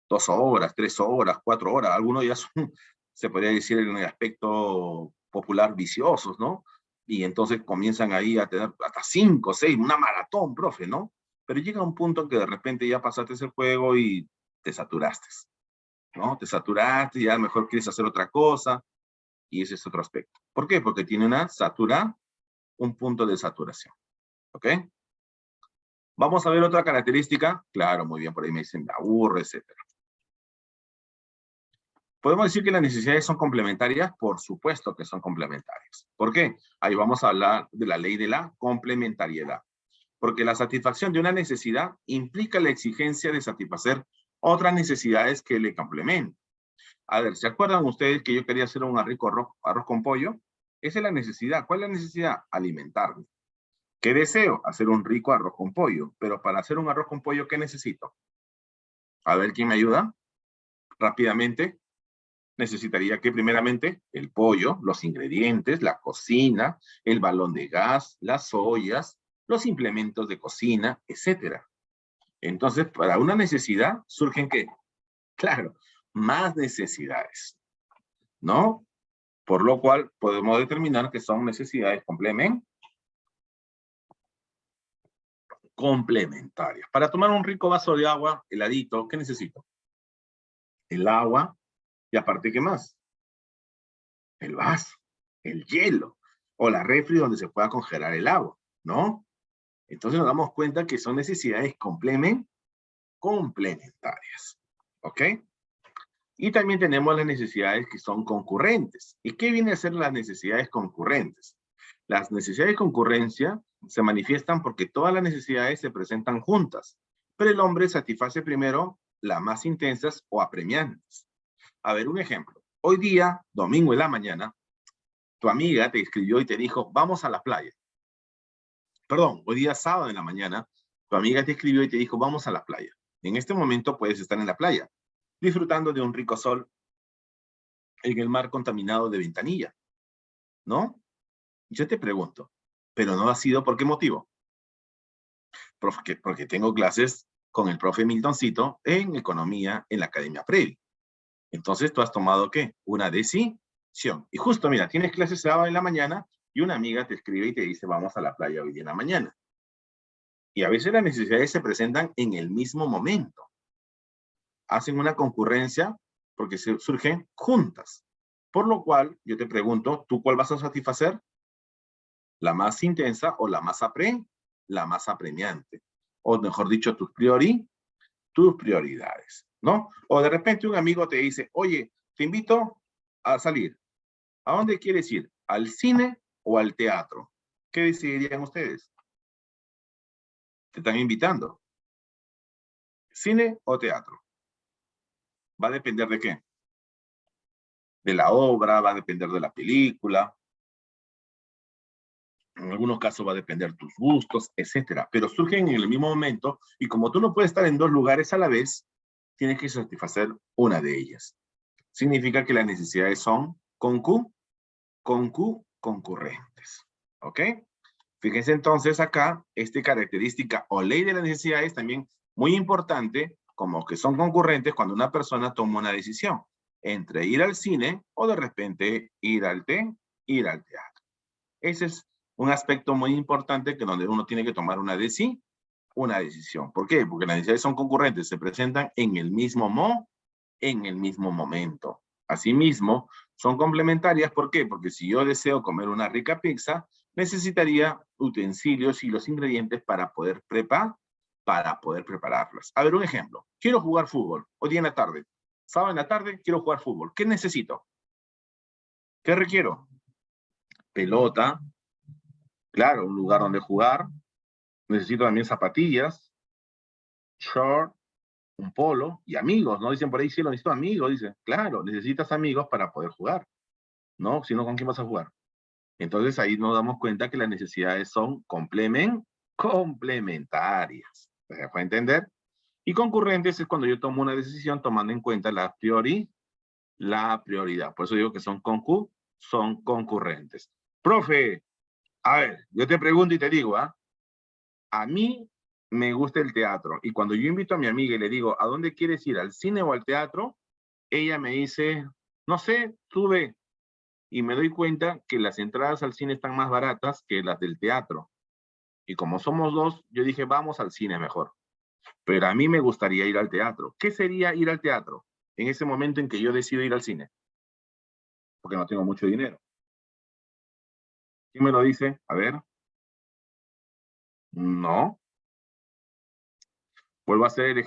2 horas, 3 horas, 4 horas. Algunos ya son, se podría decir en el aspecto popular, viciosos, ¿no? Y entonces comienzan ahí a tener hasta 5, 6, una maratón, profe, ¿no? Pero llega un punto en que de repente ya pasaste ese juego y te saturaste, ¿no? Te saturaste, ya mejor quieres hacer otra cosa, y ese es otro aspecto. ¿Por qué? Porque tiene un punto de saturación, ¿ok? Vamos a ver otra característica. Claro, muy bien, por ahí me dicen, me aburre, etcétera. ¿Podemos decir que las necesidades son complementarias? Por supuesto que son complementarias. ¿Por qué? Ahí vamos a hablar de la ley de la complementariedad. Porque la satisfacción de una necesidad implica la exigencia de satisfacer otras necesidades que le complementan. A ver, ¿se acuerdan ustedes que yo quería hacer un rico arroz con pollo? Esa es la necesidad. ¿Cuál es la necesidad? Alimentarme. ¿Qué deseo? Hacer un rico arroz con pollo. Pero para hacer un arroz con pollo, ¿qué necesito? A ver, ¿quién me ayuda? Rápidamente. Necesitaría que primeramente el pollo, los ingredientes, la cocina, el balón de gas, las ollas, los implementos de cocina, etcétera. Entonces, para una necesidad surgen ¿qué? Claro, más necesidades, ¿no? Por lo cual podemos determinar que son necesidades complementarias. Para tomar un rico vaso de agua heladito, ¿qué necesito? El agua y aparte, ¿qué más? El vaso, el hielo o la refri donde se pueda congelar el agua, ¿no? Entonces nos damos cuenta que son necesidades complementarias, ¿ok? Y también tenemos las necesidades que son concurrentes. ¿Y qué viene a ser las necesidades concurrentes? Las necesidades de concurrencia se manifiestan porque todas las necesidades se presentan juntas, pero el hombre satisface primero las más intensas o apremiantes. A ver, un ejemplo. Hoy día, domingo en la mañana, tu amiga te escribió y te dijo, vamos a la playa. Perdón, hoy día sábado en la mañana, tu amiga te escribió y te dijo, vamos a la playa. En este momento puedes estar en la playa, disfrutando de un rico sol en el mar contaminado de Ventanilla, ¿no? Yo te pregunto, ¿pero no ha sido por qué motivo? Porque tengo clases con el profe Miltoncito en economía en la Academia Previ. Entonces tú has tomado, ¿qué? Una decisión. Y justo, mira, tienes clases sábado en la mañana y una amiga te escribe y te dice, vamos a la playa hoy día en la mañana. Y a veces las necesidades se presentan en el mismo momento. Hacen una concurrencia porque surgen juntas. Por lo cual, yo te pregunto, ¿tú cuál vas a satisfacer? ¿La más intensa o la más apremiante? O mejor dicho, tus prioridades, ¿no? O de repente un amigo te dice, oye, te invito a salir. ¿A dónde quieres ir? ¿Al cine o al teatro? ¿Qué decidirían ustedes? Te están invitando. ¿Cine o teatro? ¿Va a depender de qué? De la obra, va a depender de la película. En algunos casos va a depender tus gustos, etcétera. Pero surgen en el mismo momento y como tú no puedes estar en dos lugares a la vez, tienes que satisfacer una de ellas. Significa que las necesidades son concurrentes. ¿Ok? Fíjense entonces acá, esta característica o ley de la necesidad es también muy importante, como que son concurrentes cuando una persona toma una decisión entre ir al cine o de repente ir al teatro. Ese es un aspecto muy importante que donde uno tiene que tomar una decisión. ¿Por qué? Porque las necesidades son concurrentes, se presentan en el mismo momento. Asimismo, son complementarias. ¿Por qué? Porque si yo deseo comer una rica pizza, necesitaría utensilios y los ingredientes para poder prepararlas. A ver, un ejemplo. Quiero jugar fútbol hoy día en la tarde. Sábado en la tarde quiero jugar fútbol. ¿Qué necesito? ¿Qué requiero? Pelota, claro, un lugar donde jugar. Necesito también zapatillas, short, un polo y amigos, ¿no? Dicen por ahí, sí, lo necesito amigos, dicen. Claro, necesitas amigos para poder jugar, ¿no? Si no, ¿con quién vas a jugar? Entonces ahí nos damos cuenta que las necesidades son complementarias. ¿Se puede entender? Y concurrentes es cuando yo tomo una decisión tomando en cuenta la prioridad. Por eso digo que son concurrentes. Profe, a ver, yo te pregunto y te digo, ¿ah? A mí me gusta el teatro. Y cuando yo invito a mi amiga y le digo, ¿a dónde quieres ir? ¿Al cine o al teatro? Ella me dice, no sé, tú ve. Y me doy cuenta que las entradas al cine están más baratas que las del teatro. Y como somos dos, yo dije, vamos al cine mejor. Pero a mí me gustaría ir al teatro. ¿Qué sería ir al teatro? En ese momento en que yo decido ir al cine. Porque no tengo mucho dinero. ¿Quién me lo dice? A ver. No. Vuelvo a hacer el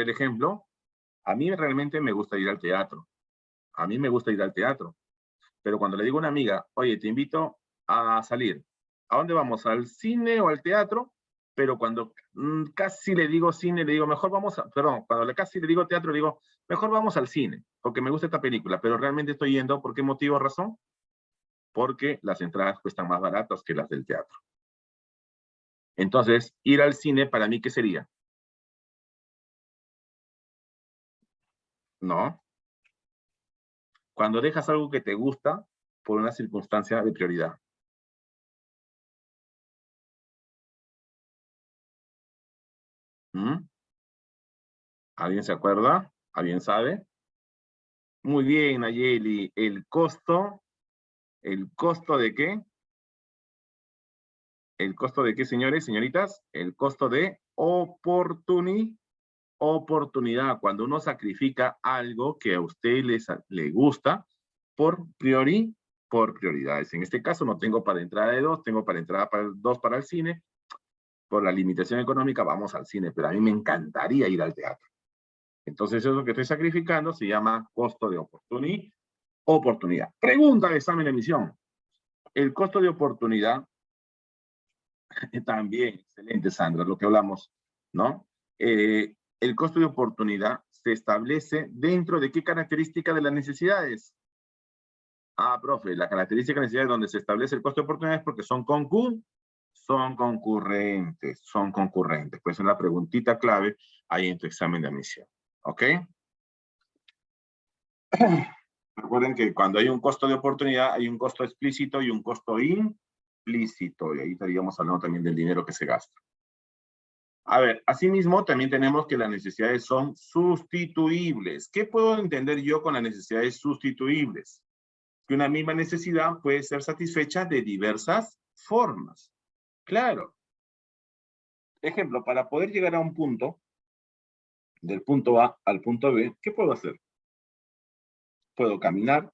ejemplo. A mí realmente me gusta ir al teatro. A mí me gusta ir al teatro. Pero cuando le digo a una amiga, oye, te invito a salir, ¿a dónde vamos? ¿Al cine o al teatro? Pero cuando casi le digo cine, le digo, mejor vamos a, perdón, cuando casi le digo teatro, le digo, mejor vamos al cine, porque me gusta esta película, pero realmente estoy yendo, ¿por qué motivo o razón? porque las entradas cuestan más baratas que las del teatro. Entonces, ir al cine, para mí, ¿qué sería? ¿No? Cuando dejas algo que te gusta por una circunstancia de prioridad. ¿Mm? ¿Alguien se acuerda? ¿Alguien sabe? Muy bien, Nayeli. ¿El costo de qué? ¿El costo de qué, señores, señoritas? El costo de oportunidad. Cuando uno sacrifica algo que a usted le gusta por prioridades. En este caso no tengo para entrada de dos, tengo para entrada para dos para el cine. Por la limitación económica vamos al cine, pero a mí me encantaría ir al teatro. Entonces eso que estoy sacrificando se llama costo de oportunidad. Pregunta de examen de emisión. El costo de oportunidad, también, excelente, Sandra, lo que hablamos, ¿no? El costo de oportunidad se establece dentro de qué característica de las necesidades. Ah, profe, la característica de necesidades donde se establece el costo de oportunidad es porque son concurrentes. Pues es la preguntita clave ahí en tu examen de admisión. ¿Ok? Recuerden que cuando hay un costo de oportunidad, hay un costo explícito y un costo implícito. Y ahí estaríamos hablando también del dinero que se gasta. A ver, asimismo, también tenemos que las necesidades son sustituibles. ¿Qué puedo entender yo con las necesidades sustituibles? Que una misma necesidad puede ser satisfecha de diversas formas. Claro. Ejemplo, para poder llegar a un punto, del punto A al punto B, ¿qué puedo hacer? Puedo caminar,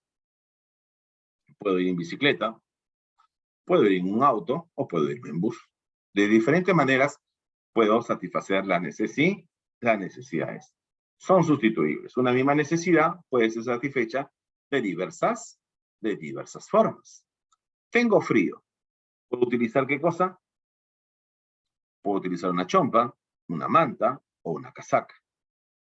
puedo ir en bicicleta, puedo ir en un auto o puedo ir en bus. De diferentes maneras puedo satisfacer las necesidades. Son sustituibles. Una misma necesidad puede ser satisfecha de diversas formas. Tengo frío. ¿Puedo utilizar qué cosa? Puedo utilizar una chompa, una manta o una casaca.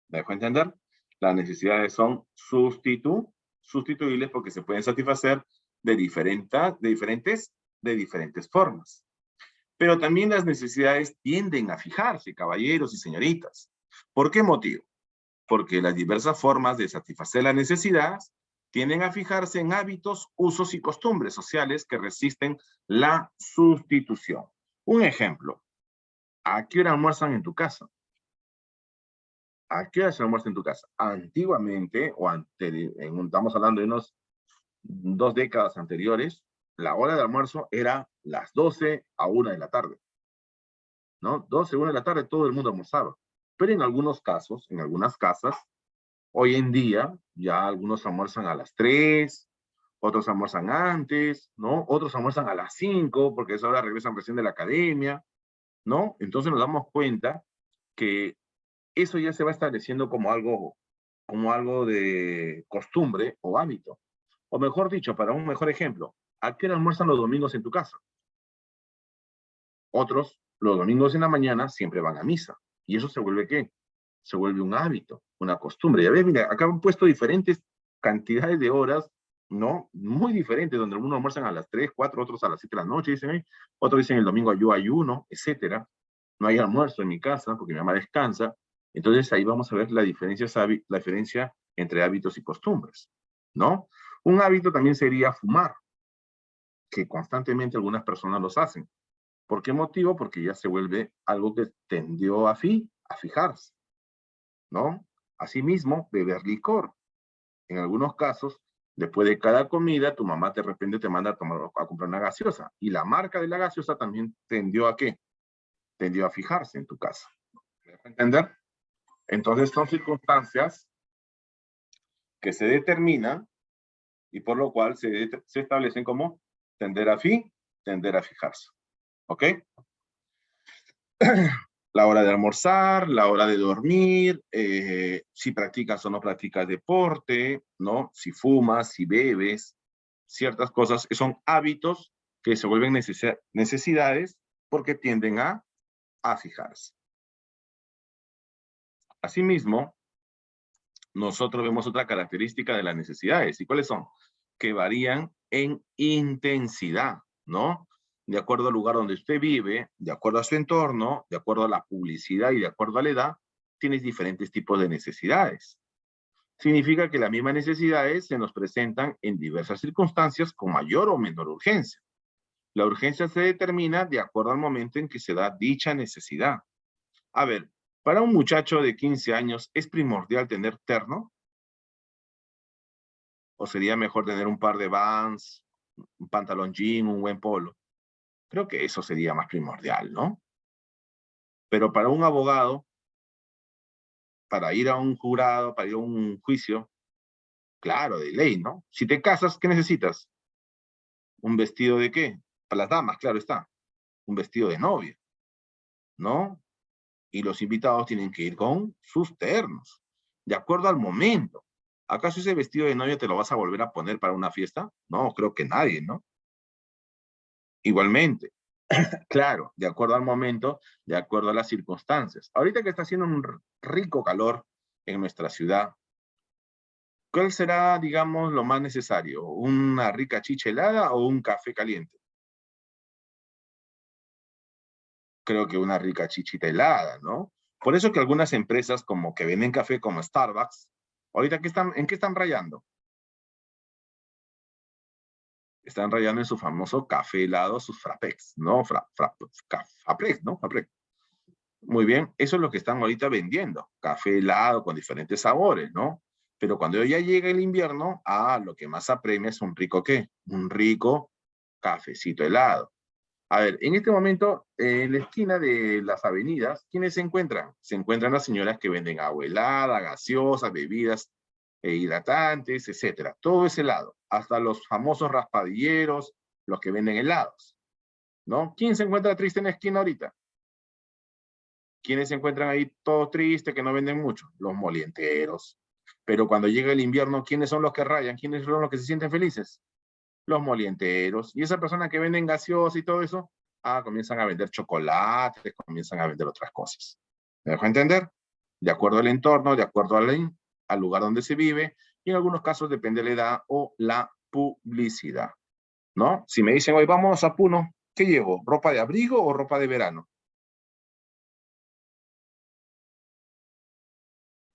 ¿Me dejo entender? Las necesidades son sustituibles porque se pueden satisfacer de diferentes formas. Pero también las necesidades tienden a fijarse, caballeros y señoritas. ¿Por qué motivo? Porque las diversas formas de satisfacer las necesidades tienden a fijarse en hábitos, usos y costumbres sociales que resisten la sustitución. Un ejemplo, ¿a qué hora almuerzan en tu casa? ¿A qué hora se almuerza en tu casa? Antiguamente, estamos hablando de unos 2 décadas anteriores, la hora de almuerzo era las 12 a 1 de la tarde. ¿No? 12, 1 de la tarde, todo el mundo almorzaba. Pero en algunos casos, en algunas casas, hoy en día, ya algunos almuerzan a las 3, otros almuerzan antes, ¿no? Otros almuerzan a las 5, porque a esa hora regresan recién de la academia, ¿no? Entonces nos damos cuenta que eso ya se va estableciendo como algo de costumbre o hábito. O mejor dicho, para un mejor ejemplo, ¿a qué hora almuerzan los domingos en tu casa? Otros, los domingos en la mañana, siempre van a misa. ¿Y eso se vuelve qué? Se vuelve un hábito, una costumbre. Ya ves, mira, acá han puesto diferentes cantidades de horas, ¿no? Muy diferentes, donde algunos almuerzan a las 3, 4, otros a las 7 de la noche, dicen, otros dicen el domingo yo ayuno, etcétera. No hay almuerzo en mi casa porque mi mamá descansa. Entonces ahí vamos a ver la diferencia entre hábitos y costumbres, ¿no? Un hábito también sería fumar, que constantemente algunas personas los hacen. ¿Por qué motivo? Porque ya se vuelve algo que tendió a fijarse, ¿no? Asimismo, beber licor. En algunos casos, después de cada comida, tu mamá de repente te manda a comprar una gaseosa. Y la marca de la gaseosa también tendió a ¿qué? Tendió a fijarse en tu casa. ¿Me dejo entender? Entonces son circunstancias que se determinan y por lo cual se establecen como tender a fijarse. ¿Ok? La hora de almorzar, la hora de dormir, si practicas o no practicas deporte, ¿no? Si fumas, si bebes, ciertas cosas que son hábitos que se vuelven necesidades porque tienden a fijarse. Asimismo, nosotros vemos otra característica de las necesidades. ¿Y cuáles son? que varían en intensidad, ¿no? De acuerdo al lugar donde usted vive, de acuerdo a su entorno, de acuerdo a la publicidad y de acuerdo a la edad, tienes diferentes tipos de necesidades. Significa que las mismas necesidades se nos presentan en diversas circunstancias con mayor o menor urgencia. La urgencia se determina de acuerdo al momento en que se da dicha necesidad. A ver, para un muchacho de 15 años, ¿es primordial tener terno? ¿O sería mejor tener un par de Vans, un pantalón jean, un buen polo? Creo que eso sería más primordial, ¿no? Pero para un abogado, para ir a un jurado, para ir a un juicio, claro, de ley, ¿no? Si te casas, ¿qué necesitas? ¿Un vestido de qué? Para las damas, claro está. Un vestido de novia, ¿no? Y los invitados tienen que ir con sus ternos, de acuerdo al momento. ¿Acaso ese vestido de novia te lo vas a volver a poner para una fiesta? No, creo que nadie, ¿no? Igualmente, claro, de acuerdo al momento, de acuerdo a las circunstancias. Ahorita que está haciendo un rico calor en nuestra ciudad, ¿cuál será, digamos, lo más necesario? ¿Una rica chicha helada o un café caliente? Creo que una rica chichita helada, ¿no? Por eso que algunas empresas como que venden café como Starbucks, ahorita ¿en qué están rayando? Están rayando en su famoso café helado, sus frappés, ¿no? Frappés, ¿no? Frappés. Muy bien, eso es lo que están ahorita vendiendo, café helado con diferentes sabores, ¿no? Pero cuando ya llega el invierno, lo que más apremia es un rico ¿qué? Un rico cafecito helado. A ver, en este momento, en la esquina de las avenidas, ¿quiénes se encuentran? Se encuentran las señoras que venden agua helada, gaseosas, bebidas hidratantes, etcétera. Todo es helado, hasta los famosos raspadilleros, los que venden helados, ¿no? ¿Quién se encuentra triste en la esquina ahorita? ¿Quiénes se encuentran ahí todos tristes, que no venden mucho? Los molienteros. Pero cuando llega el invierno, ¿quiénes son los que rayan? ¿Quiénes son los que se sienten felices? Los molienteros. Y esa persona que venden gaseosa y todo eso, comienzan a vender chocolates, comienzan a vender otras cosas. ¿Me dejo entender? De acuerdo al entorno, de acuerdo al lugar donde se vive, y en algunos casos depende de la edad o la publicidad, ¿no? Si me dicen, hoy vamos a Puno, ¿qué llevo? ¿Ropa de abrigo o ropa de verano?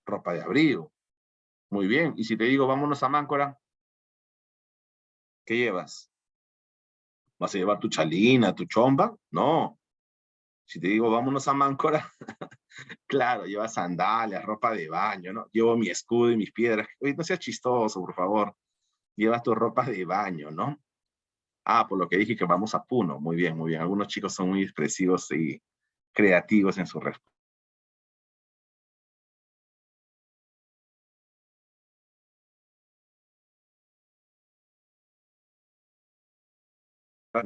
Ropa de abrigo. Muy bien. Y si te digo, vámonos a Máncora, ¿qué llevas? ¿Vas a llevar tu chalina, tu chomba? No. Si te digo, vámonos a Máncora, claro, llevas sandalias, ropa de baño, ¿no? Llevo mi escudo y mis piedras. Oye, no seas chistoso, por favor. Llevas tu ropa de baño, ¿no? Por lo que dije que vamos a Puno. Muy bien, muy bien. Algunos chicos son muy expresivos y creativos en su respuesta.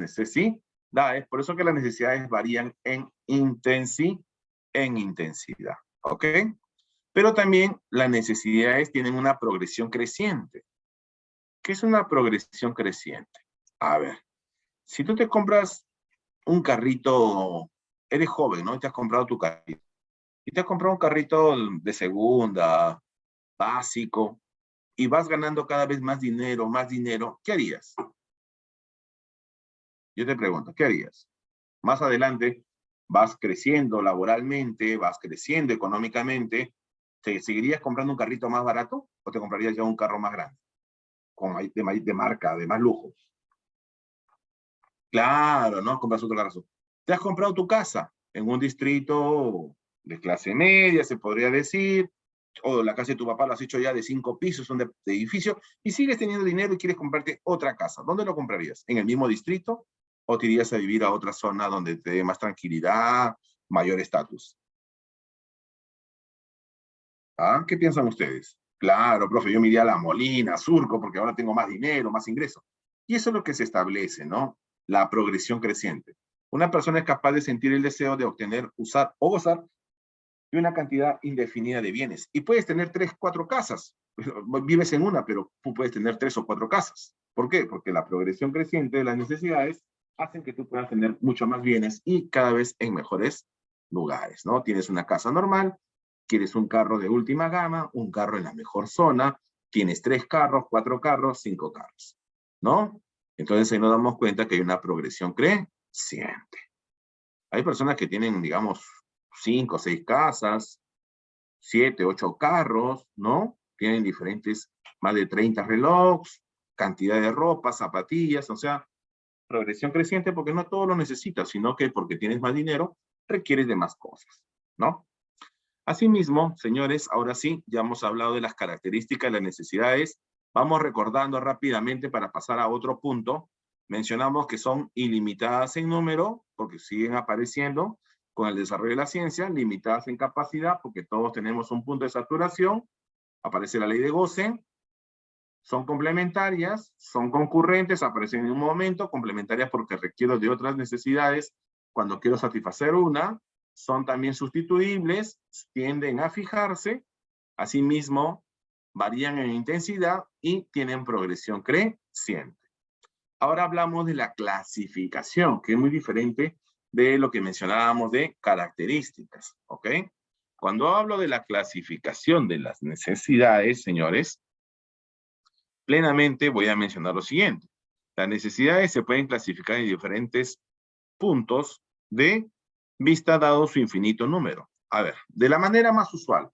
Sí, es por eso que las necesidades varían en intensidad, ¿ok? Pero también las necesidades tienen una progresión creciente. ¿Qué es una progresión creciente? A ver, si tú te compras un carrito, eres joven, ¿no? Y te has comprado tu carrito. Y te has comprado un carrito de segunda, básico, y vas ganando cada vez más dinero, ¿qué harías? Yo te pregunto, ¿qué harías? Más adelante vas creciendo laboralmente, vas creciendo económicamente, ¿te seguirías comprando un carrito más barato o te comprarías ya un carro más grande, de marca, de más lujo? Claro, ¿no? Compras otro carro. Te has comprado tu casa en un distrito de clase media, se podría decir, o la casa de tu papá lo has hecho ya de 5 pisos, un de edificio, y sigues teniendo dinero y quieres comprarte otra casa. ¿Dónde lo comprarías? ¿En el mismo distrito? ¿O te irías a vivir a otra zona donde te dé más tranquilidad, mayor estatus? ¿Qué piensan ustedes? Claro, profe, yo me iría a La Molina, a Surco, porque ahora tengo más dinero, más ingresos. Y eso es lo que se establece, ¿no? La progresión creciente. Una persona es capaz de sentir el deseo de obtener, usar o gozar de una cantidad indefinida de bienes. Y puedes tener 3, 4 casas. Vives en una, pero tú puedes tener 3 o 4 casas. ¿Por qué? Porque la progresión creciente de las necesidades hacen que tú puedas tener mucho más bienes y cada vez en mejores lugares, ¿no? Tienes una casa normal, quieres un carro de última gama, un carro en la mejor zona, tienes 3 carros, 4 carros, 5 carros. ¿no? Entonces ahí nos damos cuenta que hay una progresión creciente. Hay personas que tienen, digamos, 5 o 6 casas, 7, 8 carros, ¿no? Tienen diferentes, más de 30 relojes, cantidad de ropa, zapatillas, o sea, progresión creciente porque no todo lo necesitas, sino que porque tienes más dinero, requieres de más cosas, ¿no? Asimismo, señores, ahora sí, ya hemos hablado de las características y las necesidades. Vamos recordando rápidamente para pasar a otro punto. Mencionamos que son ilimitadas en número, porque siguen apareciendo con el desarrollo de la ciencia, limitadas en capacidad, porque todos tenemos un punto de saturación, aparece la ley de Gaussian, son complementarias, son concurrentes, aparecen en un momento, complementarias porque requiero de otras necesidades cuando quiero satisfacer una, son también sustituibles, tienden a fijarse, asimismo varían en intensidad y tienen progresión creciente. Ahora hablamos de la clasificación, que es muy diferente de lo que mencionábamos de características, ¿ok? Cuando hablo de la clasificación de las necesidades, señores, plenamente voy a mencionar lo siguiente. Las necesidades se pueden clasificar en diferentes puntos de vista dado su infinito número. A ver, de la manera más usual.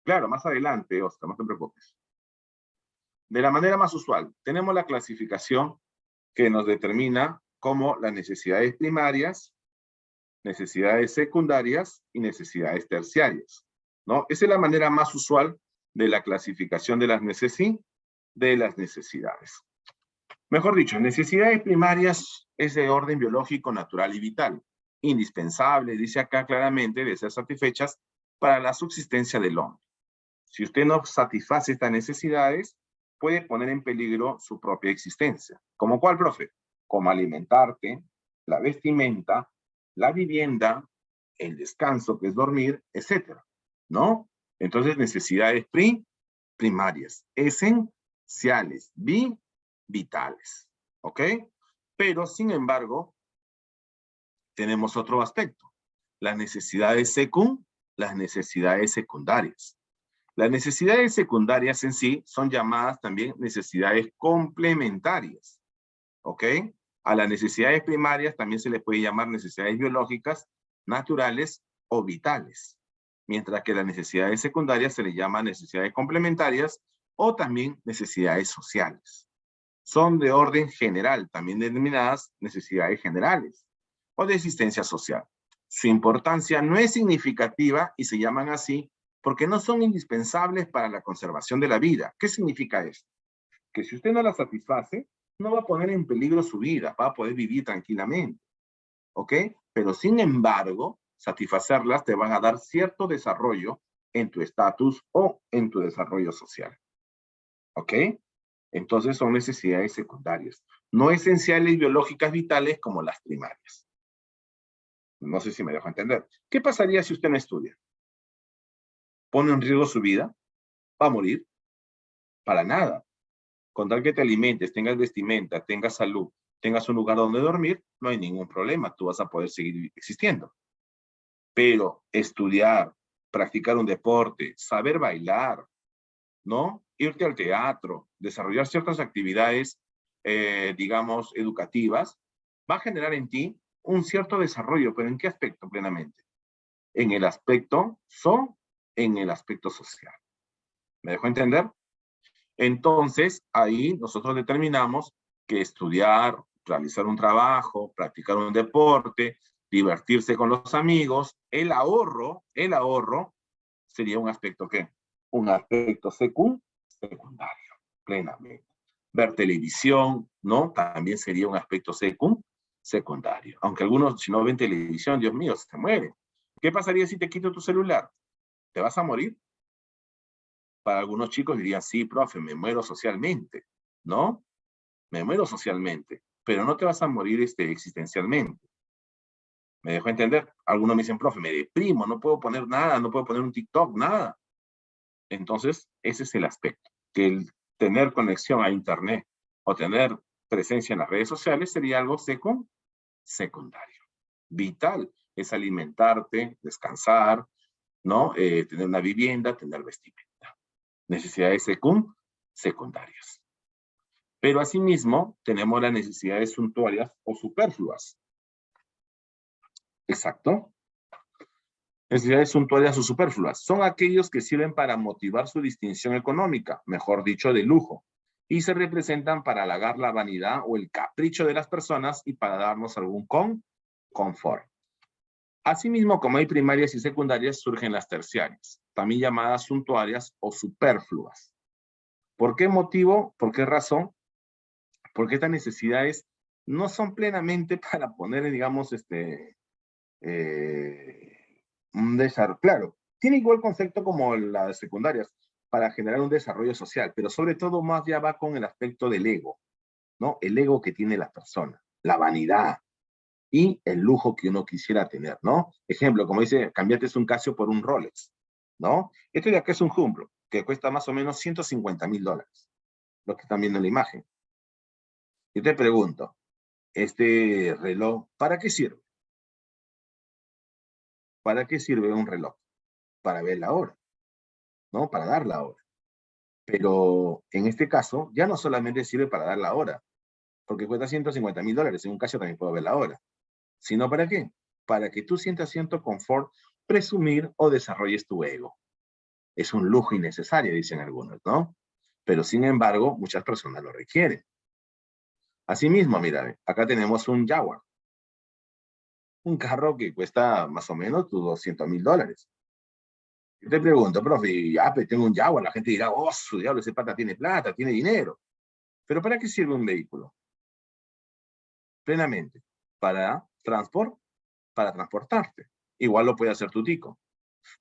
Claro, más adelante, Oscar, no te preocupes. De la manera más usual, tenemos la clasificación que nos determina como las necesidades primarias, necesidades secundarias y necesidades terciarias, ¿no? Esa es la manera más usual de la clasificación de las necesidades. Mejor dicho, necesidades primarias es de orden biológico, natural y vital. Indispensable, dice acá claramente, de ser satisfechas para la subsistencia del hombre. Si usted no satisface estas necesidades, puede poner en peligro su propia existencia. ¿Como cuál, profe? Como alimentarte, la vestimenta, la vivienda, el descanso, que es dormir, etcétera, ¿no? Entonces, necesidades primarias, esenciales, vitales, ¿ok? Pero, sin embargo, tenemos otro aspecto, las necesidades secundarias. Las necesidades secundarias en sí son llamadas también necesidades complementarias, ¿ok? A las necesidades primarias también se les puede llamar necesidades biológicas, naturales o vitales, mientras que las necesidades secundarias se les llama necesidades complementarias o también necesidades sociales. Son de orden general, también denominadas necesidades generales o de existencia social. Su importancia no es significativa y se llaman así porque no son indispensables para la conservación de la vida. ¿Qué significa esto? Que si usted no la satisface, no va a poner en peligro su vida, va a poder vivir tranquilamente, ¿ok? Pero sin embargo, satisfacerlas te van a dar cierto desarrollo en tu estatus o en tu desarrollo social, ¿ok? Entonces son necesidades secundarias, no esenciales biológicas vitales como las primarias. No sé si me dejo entender. ¿Qué pasaría si usted no estudia? ¿Pone en riesgo su vida? ¿Va a morir? Para nada. Con tal que te alimentes, tengas vestimenta, tengas salud, tengas un lugar donde dormir, no hay ningún problema, tú vas a poder seguir existiendo. Pero estudiar, practicar un deporte, saber bailar, ¿no? Irte al teatro, desarrollar ciertas actividades, digamos, educativas, va a generar en ti un cierto desarrollo, pero ¿en qué aspecto plenamente? En el aspecto en el aspecto social. ¿Me dejó entender? Entonces, ahí nosotros determinamos que estudiar, realizar un trabajo, practicar un deporte, divertirse con los amigos, el ahorro sería un aspecto ¿qué? Un aspecto secundario, plenamente. Ver televisión, ¿no? También sería un aspecto secundario. Aunque algunos, si no ven televisión, Dios mío, se mueren. ¿Qué pasaría si te quito tu celular? ¿Te vas a morir? Para algunos chicos dirían, sí, profe, me muero socialmente, ¿no? Me muero socialmente, pero no te vas a morir existencialmente. ¿Me dejo entender? Algunos me dicen, profe, me deprimo, no puedo poner nada, no puedo poner un TikTok, nada. Entonces, ese es el aspecto, que el tener conexión a Internet o tener presencia en las redes sociales sería algo secundario. Vital es alimentarte, descansar, ¿no? Tener una vivienda, tener vestimenta. Necesidades secundarias. Pero asimismo, tenemos las necesidades suntuarias o superfluas. Exacto. Necesidades suntuarias o superfluas son aquellos que sirven para motivar su distinción económica, mejor dicho, de lujo, y se representan para halagar la vanidad o el capricho de las personas y para darnos algún confort. Asimismo, como hay primarias y secundarias, surgen las terciarias, también llamadas suntuarias o superfluas. ¿Por qué motivo? ¿Por qué razón? Porque estas necesidades no son plenamente para poner, digamos, un desarrollo. Claro, tiene igual concepto como las secundarias, para generar un desarrollo social, pero sobre todo más ya va con el aspecto del ego, ¿no? El ego que tiene la persona, la vanidad y el lujo que uno quisiera tener, ¿no? Ejemplo, como dice, cambiate un Casio por un Rolex, ¿no? Esto de acá es un Hublot, que cuesta más o menos $150.000, lo que están viendo en la imagen. Yo te pregunto, este reloj, ¿para qué sirve? ¿Para qué sirve un reloj? Para ver la hora, ¿no? Para dar la hora. Pero en este caso, ya no solamente sirve para dar la hora, porque cuesta $150.000, en un caso también puedo ver la hora. ¿Sino para qué? Para que tú sientas cierto confort, presumir o desarrolles tu ego. Es un lujo innecesario, dicen algunos, ¿no? Pero sin embargo, muchas personas lo requieren. Asimismo, mira, acá tenemos un Jaguar. Un carro que cuesta más o menos tus $200.000. Yo te pregunto, profe, ya, pues tengo un Jaguar, la gente dirá, oh, su diablo, ese pata tiene plata, tiene dinero. ¿Pero para qué sirve un vehículo? Plenamente. Para transportarte. Igual lo puede hacer tu tico.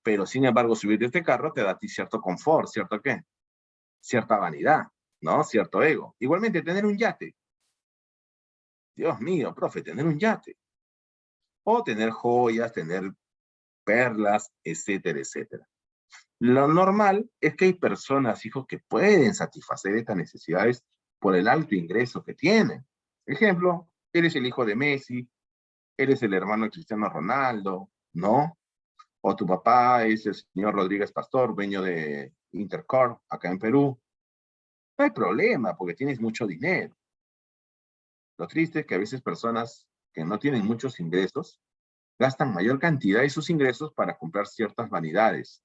Pero sin embargo, subirte a este carro te da a ti cierto confort, ¿cierto qué? Cierta vanidad, ¿no? Cierto ego. Igualmente, tener un yate. Dios mío, profe, tener un yate. O tener joyas, tener perlas, etcétera, etcétera. Lo normal es que hay personas, hijos, que pueden satisfacer estas necesidades por el alto ingreso que tienen. Ejemplo, eres el hijo de Messi, eres el hermano de Cristiano Ronaldo, ¿no? O tu papá es el señor Rodríguez Pastor, dueño de Intercorp, acá en Perú. No hay problema, porque tienes mucho dinero. Lo triste es que a veces personas que no tienen muchos ingresos gastan mayor cantidad de sus ingresos para comprar ciertas vanidades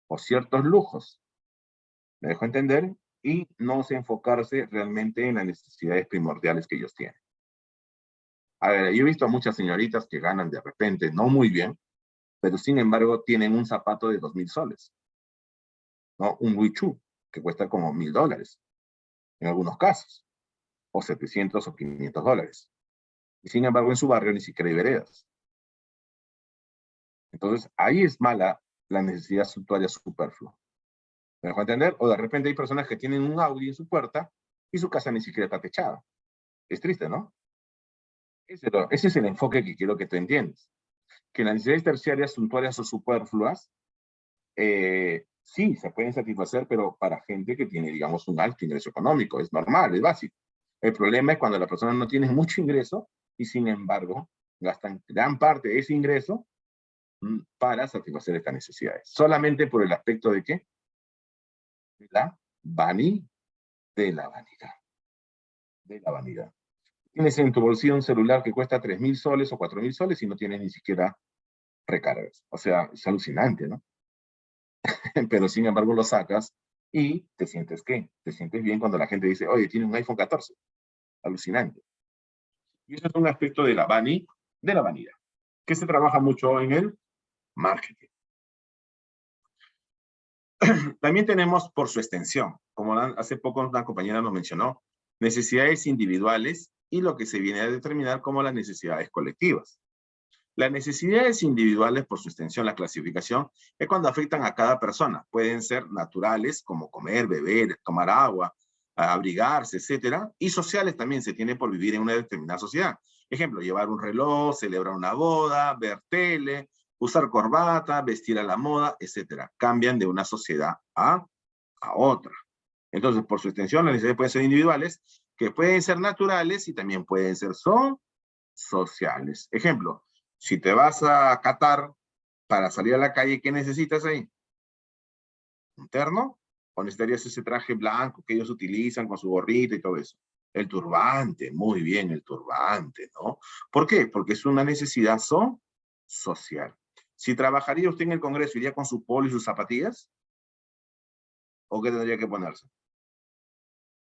o ciertos lujos. ¿Me dejo entender? Y no se enfocarse realmente en las necesidades primordiales que ellos tienen. A ver, yo he visto a muchas señoritas que ganan de repente no muy bien, pero sin embargo tienen un zapato de 2.000 soles, ¿no? Un Wichu, que cuesta como $1.000 en algunos casos, o 700 o $500. Y sin embargo en su barrio ni siquiera hay veredas. Entonces ahí es mala la necesidad suntuaria superflua. ¿Me dejo entender? O de repente hay personas que tienen un Audi en su puerta y su casa ni siquiera está techada. Es triste, ¿no? Ese es el enfoque que quiero que tú entiendas. Que las necesidades terciarias, suntuarias o superfluas, sí, se pueden satisfacer, pero para gente que tiene, digamos, un alto ingreso económico. Es normal, es básico. El problema es cuando la persona no tiene mucho ingreso y, sin embargo, gastan gran parte de ese ingreso para satisfacer estas necesidades. Solamente por el aspecto de ¿qué? De la vanidad. De la vanidad. De la vanidad. Tienes en tu bolsillo un celular que cuesta 3.000 soles o 4.000 soles y no tienes ni siquiera recargas. O sea, es alucinante, ¿no? Pero sin embargo lo sacas y te sientes ¿qué? Te sientes bien cuando la gente dice, oye, tiene un iPhone 14. Alucinante. Y eso es un aspecto de la vanidad, que se trabaja mucho en el marketing. También tenemos por su extensión, como hace poco una compañera nos mencionó, necesidades individuales y lo que se viene a determinar como las necesidades colectivas. Las necesidades individuales, por su extensión, la clasificación, es cuando afectan a cada persona. Pueden ser naturales, como comer, beber, tomar agua, abrigarse, etcétera, y sociales también se tiene por vivir en una determinada sociedad. Ejemplo, llevar un reloj, celebrar una boda, ver tele, usar corbata, vestir a la moda, etcétera. Cambian de una sociedad a otra. Entonces, por su extensión, las necesidades pueden ser individuales, que pueden ser naturales y también pueden ser sociales. Ejemplo, si te vas a Qatar para salir a la calle, ¿qué necesitas ahí? ¿Un terno? ¿O necesitarías ese traje blanco que ellos utilizan con su gorrita y todo eso? El turbante, muy bien, el turbante, ¿no? ¿Por qué? Porque es una necesidad social. Si trabajaría usted en el Congreso, ¿iría con su polo y sus zapatillas? ¿O qué tendría que ponerse?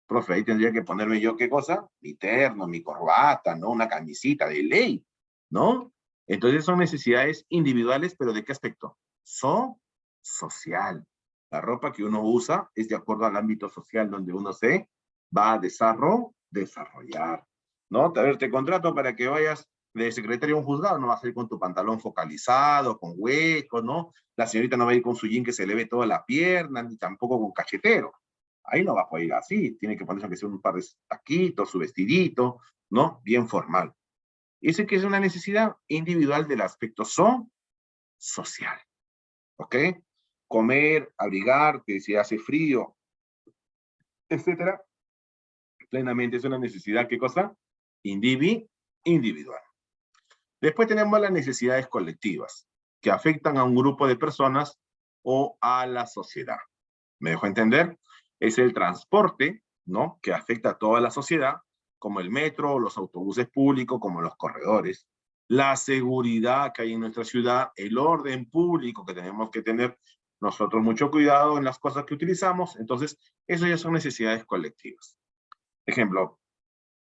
Profe, ahí tendría que ponerme yo, ¿qué cosa? Mi terno, mi corbata, ¿no? Una camisita de ley, ¿no? Entonces son necesidades individuales, pero ¿de qué aspecto? Social. La ropa que uno usa es de acuerdo al ámbito social donde uno se va a desarrollar, ¿no? A ver, te contrato para que vayas de secretario a un juzgado, no vas a ir con tu pantalón focalizado, con huecos, ¿no? La señorita no va a ir con su jean que se le ve toda la pierna, ni tampoco con cachetero. Ahí no va a poder ir así, tiene que ponerse aunque sea un par de taquitos, su vestidito, ¿no? Bien formal. Ese que es una necesidad individual del aspecto social, ¿ok? Comer, abrigarte, si hace frío, etcétera, plenamente es una necesidad, ¿qué cosa? Individual. Después tenemos las necesidades colectivas, que afectan a un grupo de personas o a la sociedad. ¿Me dejo entender? Es el transporte, ¿no? Que afecta a toda la sociedad, como el metro, los autobuses públicos, como los corredores. La seguridad que hay en nuestra ciudad, el orden público que tenemos que tener nosotros mucho cuidado en las cosas que utilizamos. Entonces, eso ya son necesidades colectivas. Ejemplo,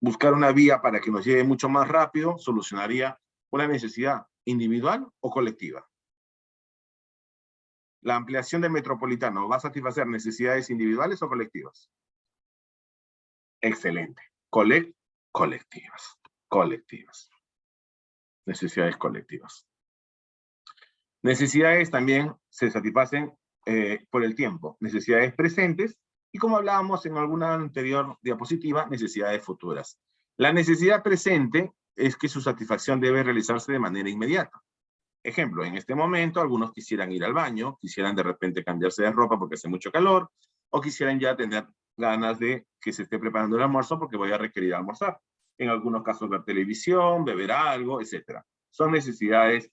buscar una vía para que nos lleve mucho más rápido solucionaría una necesidad individual o colectiva. La ampliación del metropolitano va a satisfacer necesidades individuales o colectivas. Excelente. Colectivas. Necesidades colectivas. Necesidades también se satisfacen por el tiempo. Necesidades presentes y, como hablábamos en alguna anterior diapositiva, necesidades futuras. La necesidad presente es que su satisfacción debe realizarse de manera inmediata. Ejemplo, en este momento algunos quisieran ir al baño, quisieran de repente cambiarse de ropa porque hace mucho calor, o quisieran ya tener ganas de que se esté preparando el almuerzo porque voy a requerir almorzar. En algunos casos ver televisión, beber algo, etc. Son necesidades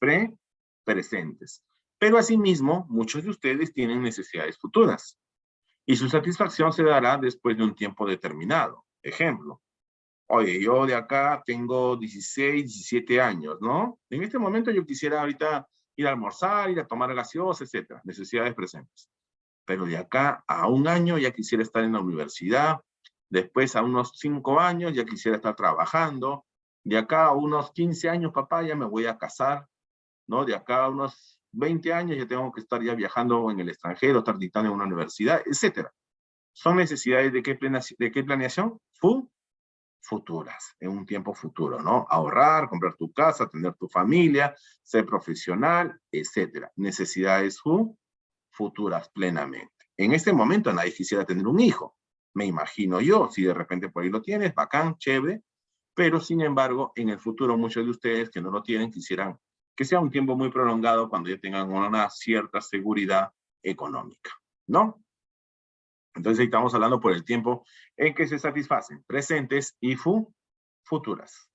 presentes. Pero asimismo, muchos de ustedes tienen necesidades futuras y su satisfacción se dará después de un tiempo determinado. Ejemplo, oye, yo de acá tengo 16, 17 años, ¿no? En este momento yo quisiera ahorita ir a almorzar, ir a tomar gaseosa, etcétera, necesidades presentes. Pero de acá a un año ya quisiera estar en la universidad, después a unos 5 años ya quisiera estar trabajando, de acá a unos 15 años, papá, ya me voy a casar, ¿no? De acá a unos 20 años ya tengo que estar ya viajando en el extranjero, estar dictando en una universidad, etcétera. Son necesidades de qué planeación? Futuras, en un tiempo futuro, ¿no? Ahorrar, comprar tu casa, tener tu familia, ser profesional, etcétera. Necesidades futuras plenamente. En este momento nadie quisiera tener un hijo, me imagino yo, si de repente por ahí lo tienes, bacán, chévere, pero sin embargo, en el futuro muchos de ustedes que no lo tienen quisieran que sea un tiempo muy prolongado cuando ya tengan una cierta seguridad económica, ¿no? Entonces ahí estamos hablando por el tiempo en que se satisfacen presentes y futuras.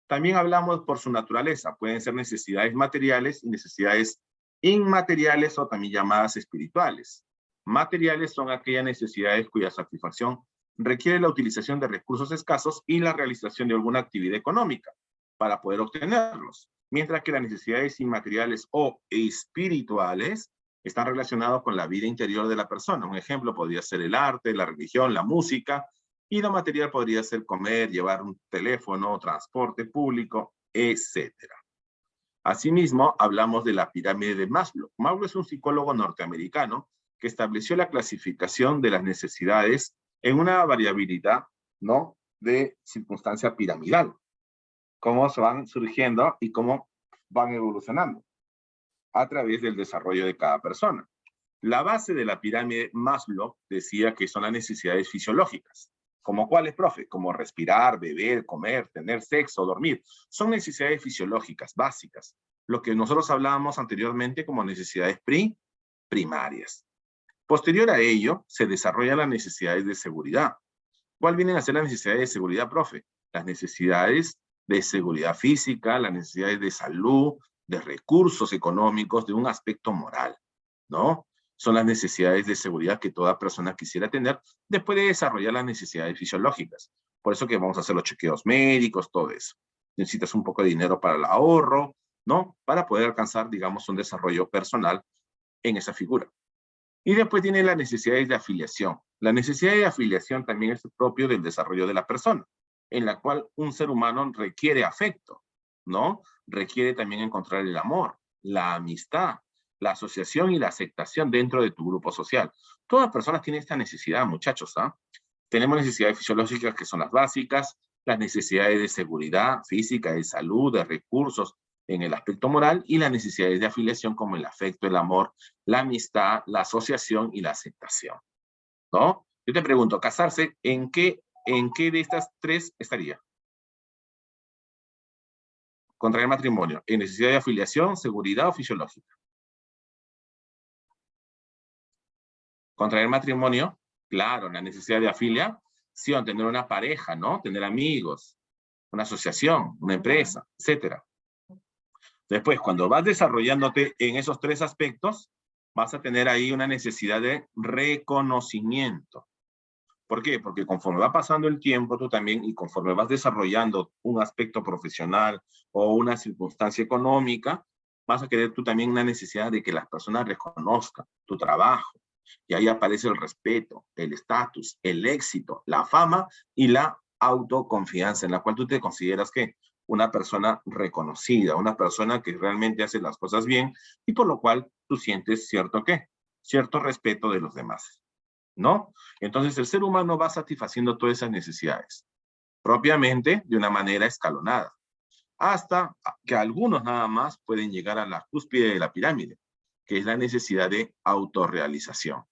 También hablamos por su naturaleza. Pueden ser necesidades materiales y necesidades inmateriales o también llamadas espirituales. Materiales son aquellas necesidades cuya satisfacción requiere la utilización de recursos escasos y la realización de alguna actividad económica para poder obtenerlos. Mientras que las necesidades inmateriales o espirituales están relacionados con la vida interior de la persona. Un ejemplo podría ser el arte, la religión, la música, y lo material podría ser comer, llevar un teléfono, transporte público, etc. Asimismo, hablamos de la pirámide de Maslow. Maslow es un psicólogo norteamericano que estableció la clasificación de las necesidades en una variabilidad, ¿no?, de circunstancia piramidal. Cómo se van surgiendo y cómo van evolucionando a través del desarrollo de cada persona. La base de la pirámide Maslow decía que son las necesidades fisiológicas. ¿Como cuáles, profe? Como respirar, beber, comer, tener sexo, dormir. Son necesidades fisiológicas, básicas. Lo que nosotros hablábamos anteriormente como necesidades primarias. Posterior a ello, se desarrollan las necesidades de seguridad. ¿Cuál vienen a ser las necesidades de seguridad, profe? Las necesidades de seguridad física, las necesidades de salud, de recursos económicos, de un aspecto moral, ¿no? Son las necesidades de seguridad que toda persona quisiera tener después de desarrollar las necesidades fisiológicas. Por eso que vamos a hacer los chequeos médicos, todo eso. Necesitas un poco de dinero para el ahorro, ¿no? Para poder alcanzar, digamos, un desarrollo personal en esa figura. Y después tiene las necesidades de afiliación. La necesidad de afiliación también es propio del desarrollo de la persona, en la cual un ser humano requiere afecto, ¿no? Requiere también encontrar el amor, la amistad, la asociación y la aceptación dentro de tu grupo social. Todas las personas tienen esta necesidad, muchachos, ¿ah? Tenemos necesidades fisiológicas que son las básicas, las necesidades de seguridad física, de salud, de recursos en el aspecto moral y las necesidades de afiliación como el afecto, el amor, la amistad, la asociación y la aceptación, ¿no? Yo te pregunto, casarse, en qué de estas tres estaría? Contraer matrimonio, ¿en necesidad de afiliación, seguridad o fisiológica? Contraer matrimonio, claro, la necesidad de afiliación, tener una pareja, ¿no? Tener amigos, una asociación, una empresa, etcétera. Después, cuando vas desarrollándote en esos tres aspectos, vas a tener ahí una necesidad de reconocimiento. ¿Por qué? Porque conforme va pasando el tiempo, tú también, y conforme vas desarrollando un aspecto profesional o una circunstancia económica, vas a querer tú también una necesidad de que las personas reconozcan tu trabajo. Y ahí aparece el respeto, el estatus, el éxito, la fama y la autoconfianza, en la cual tú te consideras que una persona reconocida, una persona que realmente hace las cosas bien y por lo cual tú sientes cierto ¿qué? Cierto respeto de los demás, ¿no? Entonces el ser humano va satisfaciendo todas esas necesidades, propiamente de una manera escalonada, hasta que algunos nada más pueden llegar a la cúspide de la pirámide, que es la necesidad de autorrealización.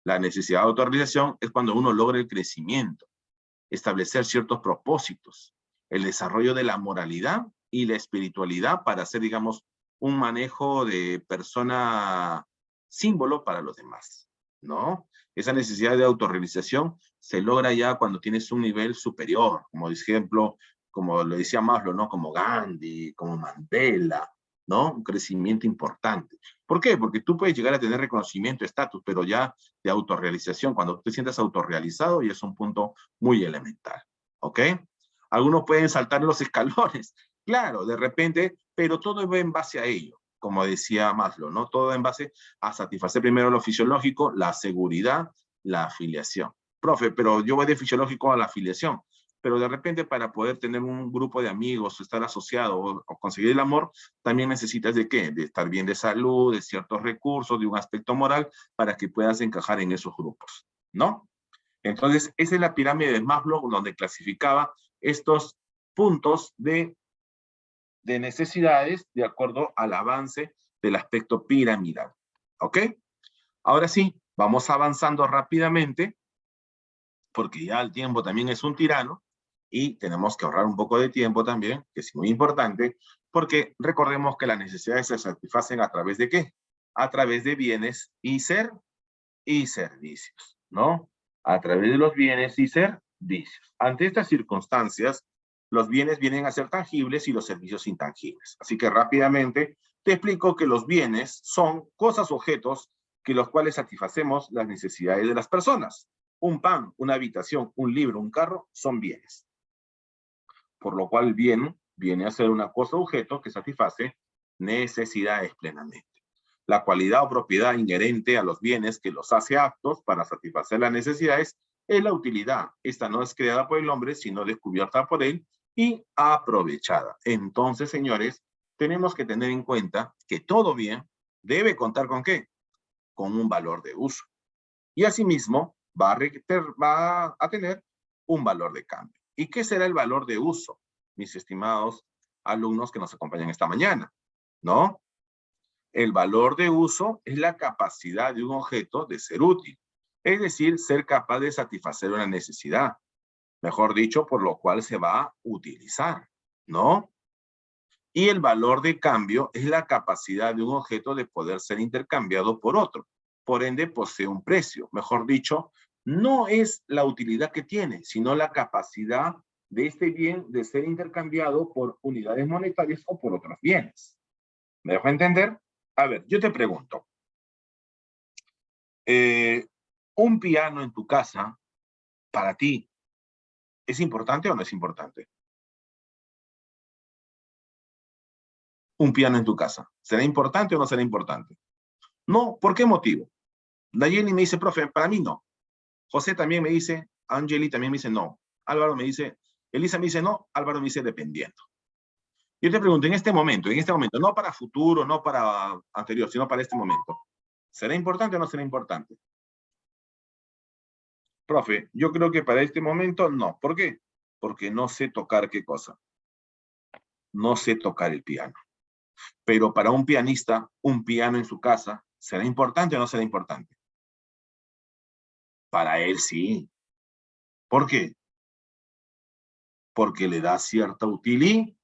La necesidad de autorrealización es cuando uno logra el crecimiento, establecer ciertos propósitos, el desarrollo de la moralidad y la espiritualidad para hacer, digamos, un manejo de persona símbolo para los demás, ¿no? Esa necesidad de autorrealización se logra ya cuando tienes un nivel superior, como por ejemplo, como lo decía Maslow, ¿no? Como Gandhi, como Mandela, ¿no? Un crecimiento importante. ¿Por qué? Porque tú puedes llegar a tener reconocimiento, estatus, pero ya de autorrealización, cuando te sientas autorrealizado, y es un punto muy elemental, ¿ok? Algunos pueden saltar los escalones, claro, de repente, pero todo va en base a ello, como decía Maslow, ¿no? Todo en base a satisfacer primero lo fisiológico, la seguridad, la afiliación. Profe, pero yo voy de fisiológico a la afiliación, pero de repente para poder tener un grupo de amigos, estar asociado o conseguir el amor, también necesitas de qué? De estar bien de salud, de ciertos recursos, de un aspecto moral, para que puedas encajar en esos grupos, ¿no? Entonces, esa es la pirámide de Maslow, donde clasificaba estos puntos de necesidades de acuerdo al avance del aspecto piramidal. ¿Ok? Ahora sí, vamos avanzando rápidamente, porque ya el tiempo también es un tirano, y tenemos que ahorrar un poco de tiempo también, que es muy importante, porque recordemos que las necesidades se satisfacen a través de ¿qué? A través de bienes y servicios, ¿no? A través de los bienes y servicios. Ante estas circunstancias, los bienes vienen a ser tangibles y los servicios intangibles. Así que rápidamente te explico que los bienes son cosas, objetos, que los cuales satisfacemos las necesidades de las personas. Un pan, una habitación, un libro, un carro, son bienes. Por lo cual bien viene a ser una cosa, objeto, que satisface necesidades plenamente. La cualidad o propiedad inherente a los bienes que los hace aptos para satisfacer las necesidades es la utilidad. Esta no es creada por el hombre, sino descubierta por él y aprovechada. Entonces, señores, tenemos que tener en cuenta que todo bien debe contar ¿con qué? Con un valor de uso. Y asimismo va a tener un valor de cambio. ¿Y qué será el valor de uso, mis estimados alumnos que nos acompañan esta mañana? ¿No? El valor de uso es la capacidad de un objeto de ser útil, es decir, ser capaz de satisfacer una necesidad, mejor dicho, por lo cual se va a utilizar, ¿no? Y el valor de cambio es la capacidad de un objeto de poder ser intercambiado por otro, por ende posee un precio, mejor dicho, no es la utilidad que tiene, sino la capacidad de este bien de ser intercambiado por unidades monetarias o por otros bienes. ¿Me dejo entender? A ver, yo te pregunto, un piano en tu casa, para ti, ¿Es importante o no es importante? Un piano en tu casa. ¿Será importante o no será importante? No, ¿por qué motivo? Nayeli me dice, profe, para mí no. José también me dice, Angeli también me dice no. Álvaro me dice, Elisa me dice no, Álvaro me dice dependiendo. Yo te pregunto, en este momento, no para futuro, no para anterior, sino para este momento, ¿será importante o no será importante? Profe, yo creo que para este momento no. ¿Por qué? Porque no sé tocar qué cosa. No sé tocar el piano. Pero para un pianista, un piano en su casa, ¿será importante o no será importante? Para él sí. ¿Por qué? Porque le da cierta utilidad.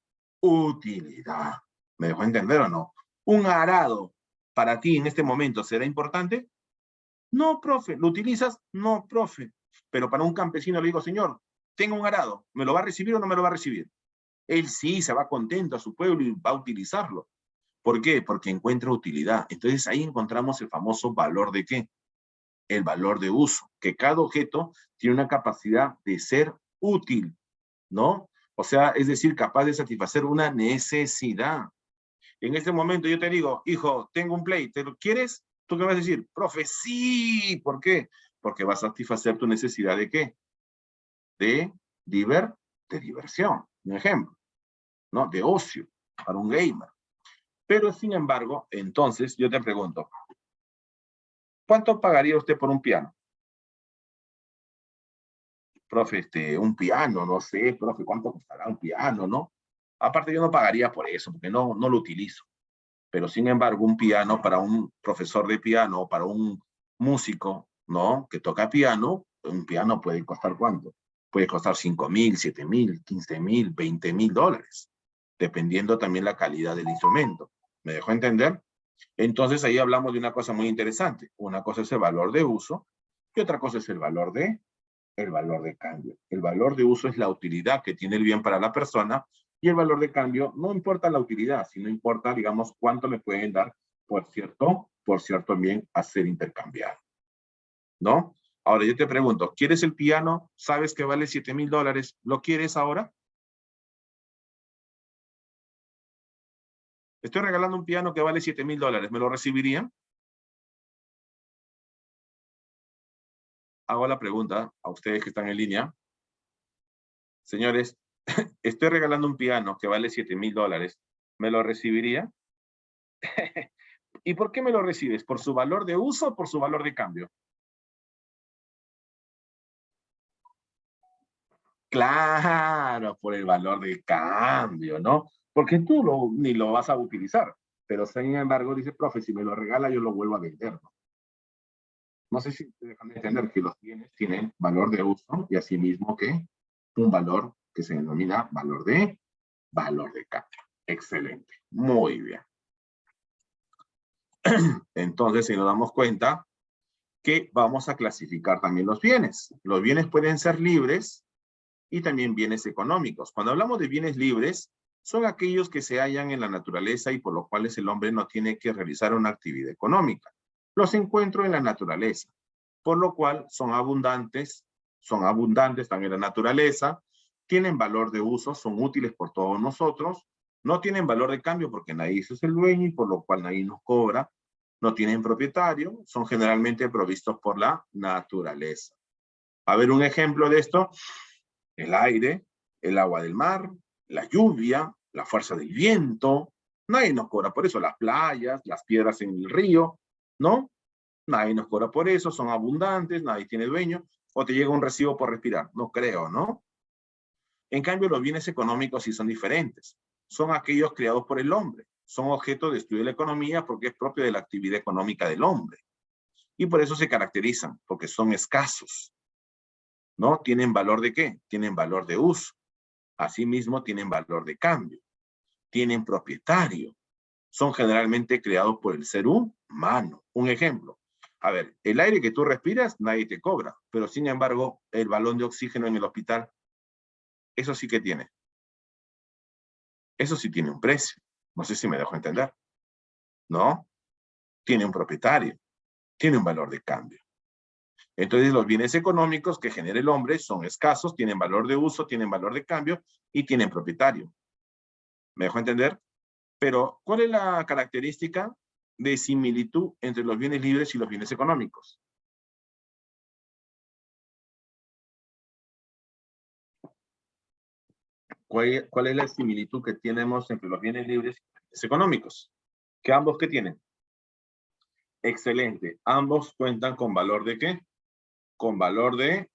¿Me dejó entender o no? ¿Un arado para ti en este momento será importante? No, profe. ¿Lo utilizas? No, profe. Pero para un campesino le digo, señor, tengo un arado, ¿me lo va a recibir o no me lo va a recibir? Él sí se va contento a su pueblo y va a utilizarlo. ¿Por qué? Porque encuentra utilidad. Entonces ahí encontramos el famoso valor de ¿qué? El valor de uso, que cada objeto tiene una capacidad de ser útil, ¿no? O sea, es decir, capaz de satisfacer una necesidad. En este momento yo te digo, hijo, tengo un Play, ¿te lo quieres? ¿Tú qué vas a decir? Profe, sí. ¿Por qué? Porque va a satisfacer tu necesidad de ¿qué? De, de diversión, un ejemplo, ¿no? De ocio, para un gamer. Pero, sin embargo, entonces yo te pregunto, ¿cuánto pagaría usted por un piano? Profe, un piano, no sé, profe, ¿cuánto costará un piano, no? Aparte, yo no pagaría por eso, porque no lo utilizo. Pero, sin embargo, un piano para un profesor de piano, para un músico, ¿no? Que toca piano, un piano puede costar ¿cuánto? Puede costar 5,000, 7,000, 15,000, 20,000 dólares, dependiendo también la calidad del instrumento. ¿Me dejó entender? Entonces ahí hablamos de una cosa muy interesante. Una cosa es el valor de uso y otra cosa es el valor de cambio. El valor de uso es la utilidad que tiene el bien para la persona y el valor de cambio no importa la utilidad, sino importa, digamos, cuánto me pueden dar por cierto bien a ser intercambiado, ¿no? Ahora yo te pregunto, ¿quieres el piano? ¿Sabes que vale 7,000 dólares? ¿Lo quieres ahora? Estoy regalando un piano que vale 7,000 dólares. ¿Me lo recibirían? Hago la pregunta a ustedes que están en línea. Señores, estoy regalando un piano que vale 7,000 dólares. ¿Me lo recibiría? ¿Y por qué me lo recibes? ¿Por su valor de uso o por su valor de cambio? Claro, por el valor de cambio, ¿no? Porque tú ni lo vas a utilizar. Pero sin embargo, dice, profe, si me lo regala, yo lo vuelvo a vender, ¿no? No sé si te dejan de entender que los bienes tienen valor de uso y asimismo que un valor que se denomina valor de cambio. Excelente. Muy bien. Entonces, si nos damos cuenta que vamos a clasificar también los bienes. Los bienes pueden ser libres y también bienes económicos. Cuando hablamos de bienes libres, son aquellos que se hallan en la naturaleza y por los cuales el hombre no tiene que realizar una actividad económica. Los encuentro en la naturaleza, por lo cual son abundantes también en la naturaleza, tienen valor de uso, son útiles por todos nosotros, no tienen valor de cambio porque nadie es el dueño y por lo cual nadie nos cobra, no tienen propietario, son generalmente provistos por la naturaleza. A ver un ejemplo de esto, el aire, el agua del mar, la lluvia, la fuerza del viento, nadie nos cobra por eso, las playas, las piedras en el río, ¿no? Nadie nos cobra por eso, son abundantes, nadie tiene dueño, o te llega un recibo por respirar, no creo, ¿no? En cambio, los bienes económicos sí son diferentes, son aquellos creados por el hombre, son objeto de estudio de la economía porque es propio de la actividad económica del hombre, y por eso se caracterizan, porque son escasos, ¿no? ¿Tienen valor de qué? Tienen valor de uso, asimismo tienen valor de cambio, tienen propietario, son generalmente creados por el ser humano. Un ejemplo, a ver, el aire que tú respiras, nadie te cobra, pero sin embargo, el balón de oxígeno en el hospital, eso sí que tiene. Eso sí tiene un precio. No sé si me dejo entender. ¿No? Tiene un propietario, tiene un valor de cambio. Entonces, los bienes económicos que genera el hombre son escasos, tienen valor de uso, tienen valor de cambio y tienen propietario. ¿Me dejo entender? Pero, ¿cuál es la característica de similitud entre los bienes libres y los bienes económicos? ¿Cuál es la similitud que tenemos entre los bienes libres y los bienes económicos? Que ambos, ¿qué tienen? Excelente. Ambos cuentan con valor de ¿qué? Con valor de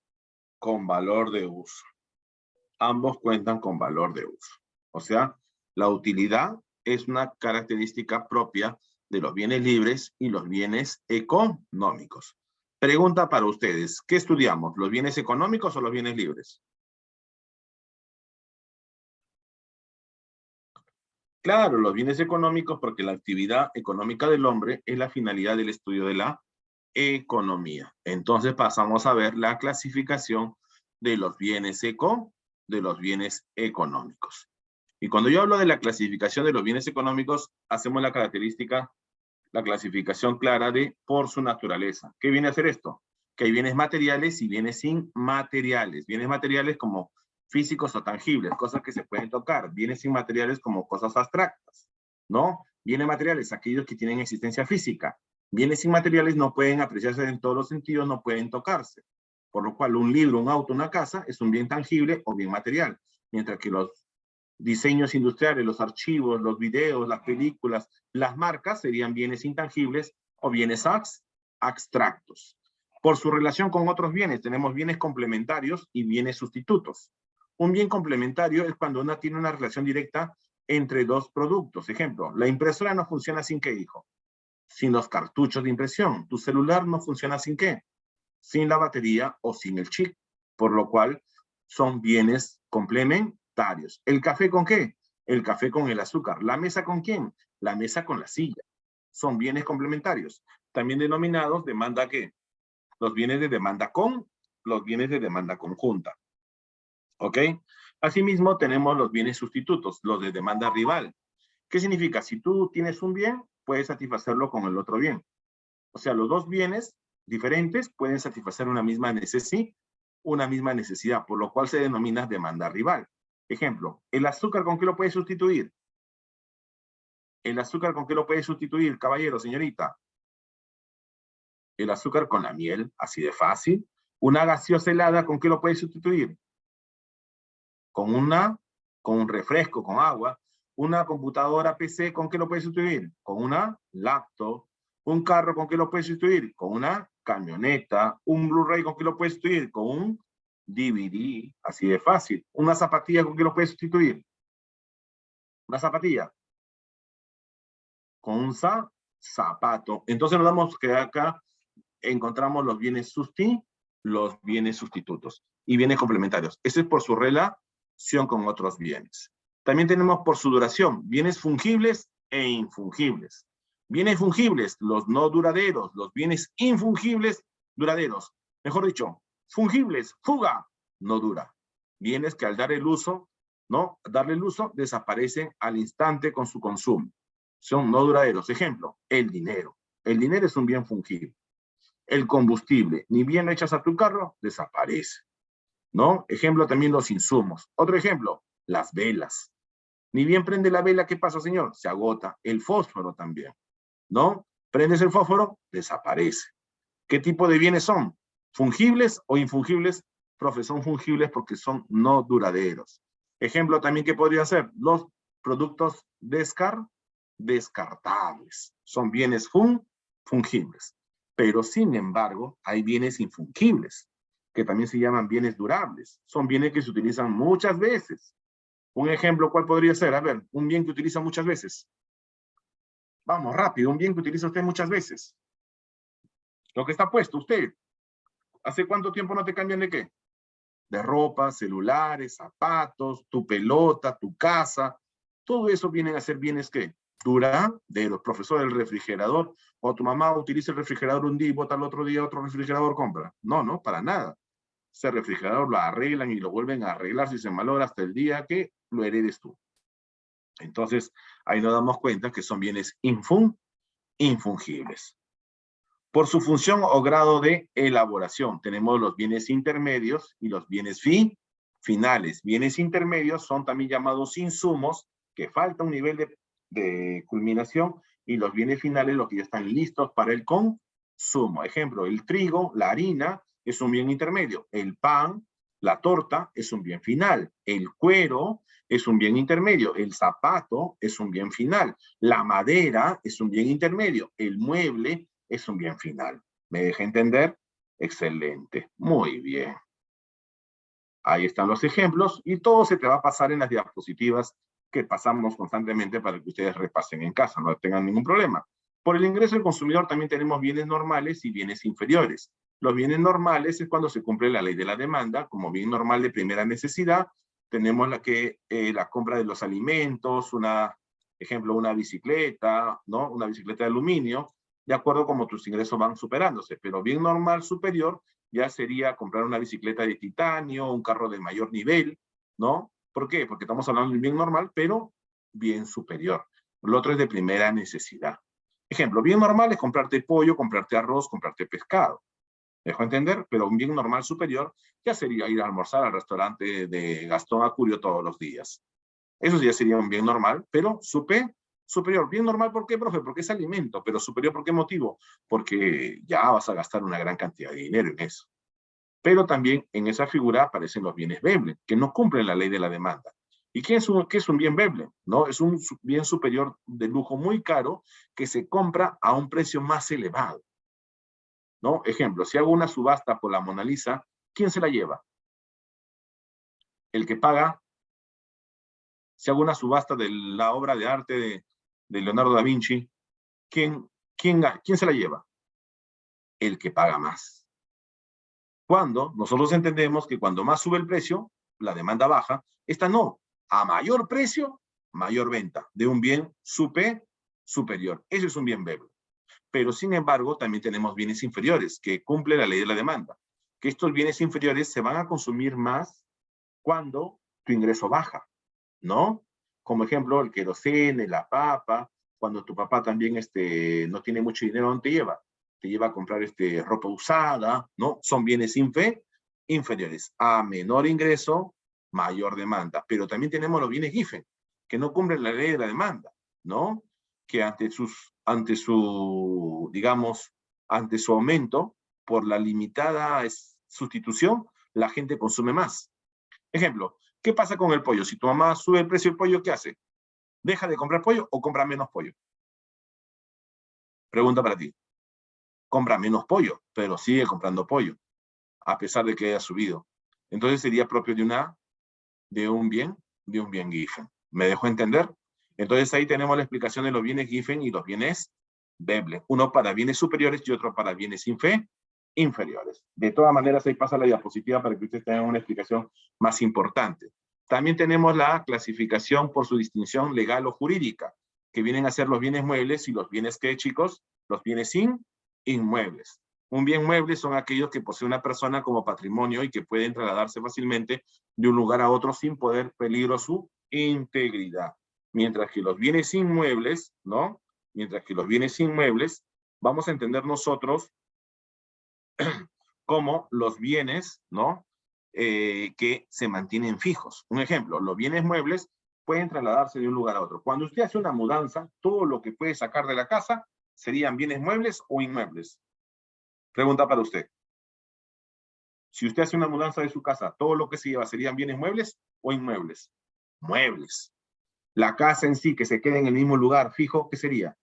uso. Ambos cuentan con valor de uso. O sea, la utilidad es una característica propia de los bienes libres y los bienes económicos. Pregunta para ustedes, ¿qué estudiamos? ¿Los bienes económicos o los bienes libres? Claro, los bienes económicos porque la actividad económica del hombre es la finalidad del estudio de la economía. Entonces pasamos a ver la clasificación de los bienes de los bienes económicos. Y cuando yo hablo de la clasificación de los bienes económicos, hacemos la característica, la clasificación clara de por su naturaleza. ¿Qué viene a hacer esto? Que hay bienes materiales y bienes inmateriales. Bienes materiales como físicos o tangibles, cosas que se pueden tocar. Bienes inmateriales como cosas abstractas, ¿no? Bienes materiales, aquellos que tienen existencia física. Bienes inmateriales no pueden apreciarse en todos los sentidos, no pueden tocarse. Por lo cual, un libro, un auto, una casa es un bien tangible o bien material. Mientras que los diseños industriales, los archivos, los videos, las películas, las marcas serían bienes intangibles o bienes abstractos. Por su relación con otros bienes, tenemos bienes complementarios y bienes sustitutos. Un bien complementario es cuando uno tiene una relación directa entre dos productos. Ejemplo, la impresora no funciona sin ¿qué, hijo? Sin los cartuchos de impresión. Tu celular no funciona sin ¿qué? Sin la batería o sin el chip. Por lo cual, son bienes complementarios. ¿El café con qué? El café con el azúcar. ¿La mesa con quién? La mesa con la silla. Son bienes complementarios. También denominados demanda ¿qué? Los bienes de demanda con, los bienes de demanda conjunta. ¿Ok? Asimismo, tenemos los bienes sustitutos, los de demanda rival. ¿Qué significa? Si tú tienes un bien, puedes satisfacerlo con el otro bien. O sea, los dos bienes diferentes pueden satisfacer una misma necesidad, por lo cual se denomina demanda rival. Ejemplo, ¿el azúcar con qué lo puede sustituir? ¿El azúcar con qué lo puede sustituir, caballero, señorita? El azúcar con la miel, así de fácil. ¿Una gaseosa helada con qué lo puede sustituir? Con un refresco, con agua. Una computadora PC, ¿con qué lo puede sustituir? Con una laptop. Un carro, ¿con qué lo puede sustituir? Con una camioneta. Un Blu-ray, ¿con qué lo puede sustituir? Con un DVD, así de fácil. Una zapatilla, ¿con qué lo puede sustituir? Una zapatilla. Con un zapato. Entonces nos damos que acá encontramos los bienes sustitutos y bienes complementarios. Eso es por su relación con otros bienes. También tenemos por su duración, bienes fungibles e infungibles. Bienes fungibles, los no duraderos, los bienes infungibles, duraderos. Mejor dicho, fungibles, fuga, no dura. Bienes que al dar el uso, ¿no? Darle el uso, desaparecen al instante con su consumo. Son no duraderos. Ejemplo, el dinero. El dinero es un bien fungible. El combustible, ni bien lo echas a tu carro, desaparece, ¿no? Ejemplo también los insumos. Otro ejemplo, las velas. Ni bien prende la vela, ¿qué pasa, señor? Se agota. El fósforo también, ¿no? Prendes el fósforo, desaparece. ¿Qué tipo de bienes son? ¿Fungibles o infungibles? Profe, son fungibles porque son no duraderos. Ejemplo también que podría ser los productos descartables. Son bienes fungibles. Pero sin embargo, hay bienes infungibles, que también se llaman bienes durables. Son bienes que se utilizan muchas veces. Un ejemplo, ¿cuál podría ser? A ver, un bien que utiliza muchas veces. Vamos, rápido, un bien que utiliza usted muchas veces. Lo que está puesto usted. ¿Hace cuánto tiempo no te cambian de qué? De ropa, celulares, zapatos, tu pelota, tu casa. Todo eso vienen a ser bienes que duraderos. Profesor, el refrigerador, o tu mamá utiliza el refrigerador un día y bota el otro día otro refrigerador, compra. No, no, para nada. Ese refrigerador lo arreglan y lo vuelven a arreglar si se malogra hasta el día que lo heredes tú. Entonces, ahí nos damos cuenta que son bienes infungibles. Por su función o grado de elaboración, tenemos los bienes intermedios y los bienes finales. Bienes intermedios son también llamados insumos, que falta un nivel de culminación, y los bienes finales, los que ya están listos para el consumo. Ejemplo, el trigo, la harina, es un bien intermedio. El pan, la torta, es un bien final. El cuero es un bien intermedio. El zapato es un bien final. La madera es un bien intermedio. El mueble es un bien final. ¿Me deja entender? Excelente. Muy bien. Ahí están los ejemplos y todo se te va a pasar en las diapositivas que pasamos constantemente para que ustedes repasen en casa, no tengan ningún problema. Por el ingreso del consumidor también tenemos bienes normales y bienes inferiores. Los bienes normales es cuando se cumple la ley de la demanda, como bien normal de primera necesidad. Tenemos la compra de los alimentos, ejemplo, una bicicleta, ¿no? Una bicicleta de aluminio, de acuerdo como tus ingresos van superándose. Pero bien normal superior ya sería comprar una bicicleta de titanio, un carro de mayor nivel, ¿no? ¿Por qué? Porque estamos hablando de un bien normal, pero bien superior. Lo otro es de primera necesidad. Ejemplo, bien normal es comprarte pollo, comprarte arroz, comprarte pescado. ¿Me dejo entender? Pero un bien normal superior ya sería ir a almorzar al restaurante de Gastón Acurio todos los días. Eso ya sería un bien normal, pero superior. Bien normal, ¿por qué, profe? Porque es alimento. Pero superior, ¿por qué motivo? Porque ya vas a gastar una gran cantidad de dinero en eso. Pero también en esa figura aparecen los bienes Veblen, que no cumplen la ley de la demanda. ¿Y qué es un bien Veblen? ¿No? Es un bien superior de lujo muy caro que se compra a un precio más elevado, ¿no? Ejemplo, si hago una subasta por la Mona Lisa, ¿quién se la lleva? El que paga. Si hago una subasta de la obra de arte de Leonardo da Vinci, ¿quién se la lleva? El que paga más. Cuando nosotros entendemos que cuando más sube el precio, la demanda baja, esta no. A mayor precio, mayor venta de un bien superior. Eso es un bien Veblen. Pero sin embargo, también tenemos bienes inferiores que cumplen la ley de la demanda. Que estos bienes inferiores se van a consumir más cuando tu ingreso baja, ¿no? Como ejemplo, el querosene, la papa, cuando tu papá también no tiene mucho dinero, ¿dónde te lleva? Te lleva a comprar ropa usada, ¿no? Son bienes inferiores. A menor ingreso, mayor demanda. Pero también tenemos los bienes Giffen, que no cumplen la ley de la demanda, ¿no? Que ante su aumento, por la limitada sustitución, la gente consume más. Ejemplo, ¿qué pasa con el pollo? Si tu mamá sube el precio del pollo, ¿qué hace? ¿Deja de comprar pollo o compra menos pollo? Pregunta para ti. Compra menos pollo, pero sigue comprando pollo, a pesar de que haya subido. Entonces sería propio de un bien Giffen. ¿Me dejó entender? Entonces ahí tenemos la explicación de los bienes Giffen y los bienes Veblen. Uno para bienes superiores y otro para bienes inferiores. De todas maneras, ahí pasa la diapositiva para que ustedes tengan una explicación más importante. También tenemos la clasificación por su distinción legal o jurídica, que vienen a ser los bienes muebles y los bienes, ¿qué, chicos? Los bienes inmuebles. Un bien mueble son aquellos que posee una persona como patrimonio y que pueden trasladarse fácilmente de un lugar a otro sin poner peligro su integridad. Mientras que los bienes inmuebles, ¿no? Mientras que los bienes inmuebles, vamos a entender nosotros como los bienes, ¿no? Que se mantienen fijos. Un ejemplo, los bienes muebles pueden trasladarse de un lugar a otro. Cuando usted hace una mudanza, todo lo que puede sacar de la casa serían bienes muebles o inmuebles. Pregunta para usted. Si usted hace una mudanza de su casa, todo lo que se lleva serían bienes muebles o inmuebles. Muebles. La casa en sí, que se quede en el mismo lugar fijo, ¿qué sería?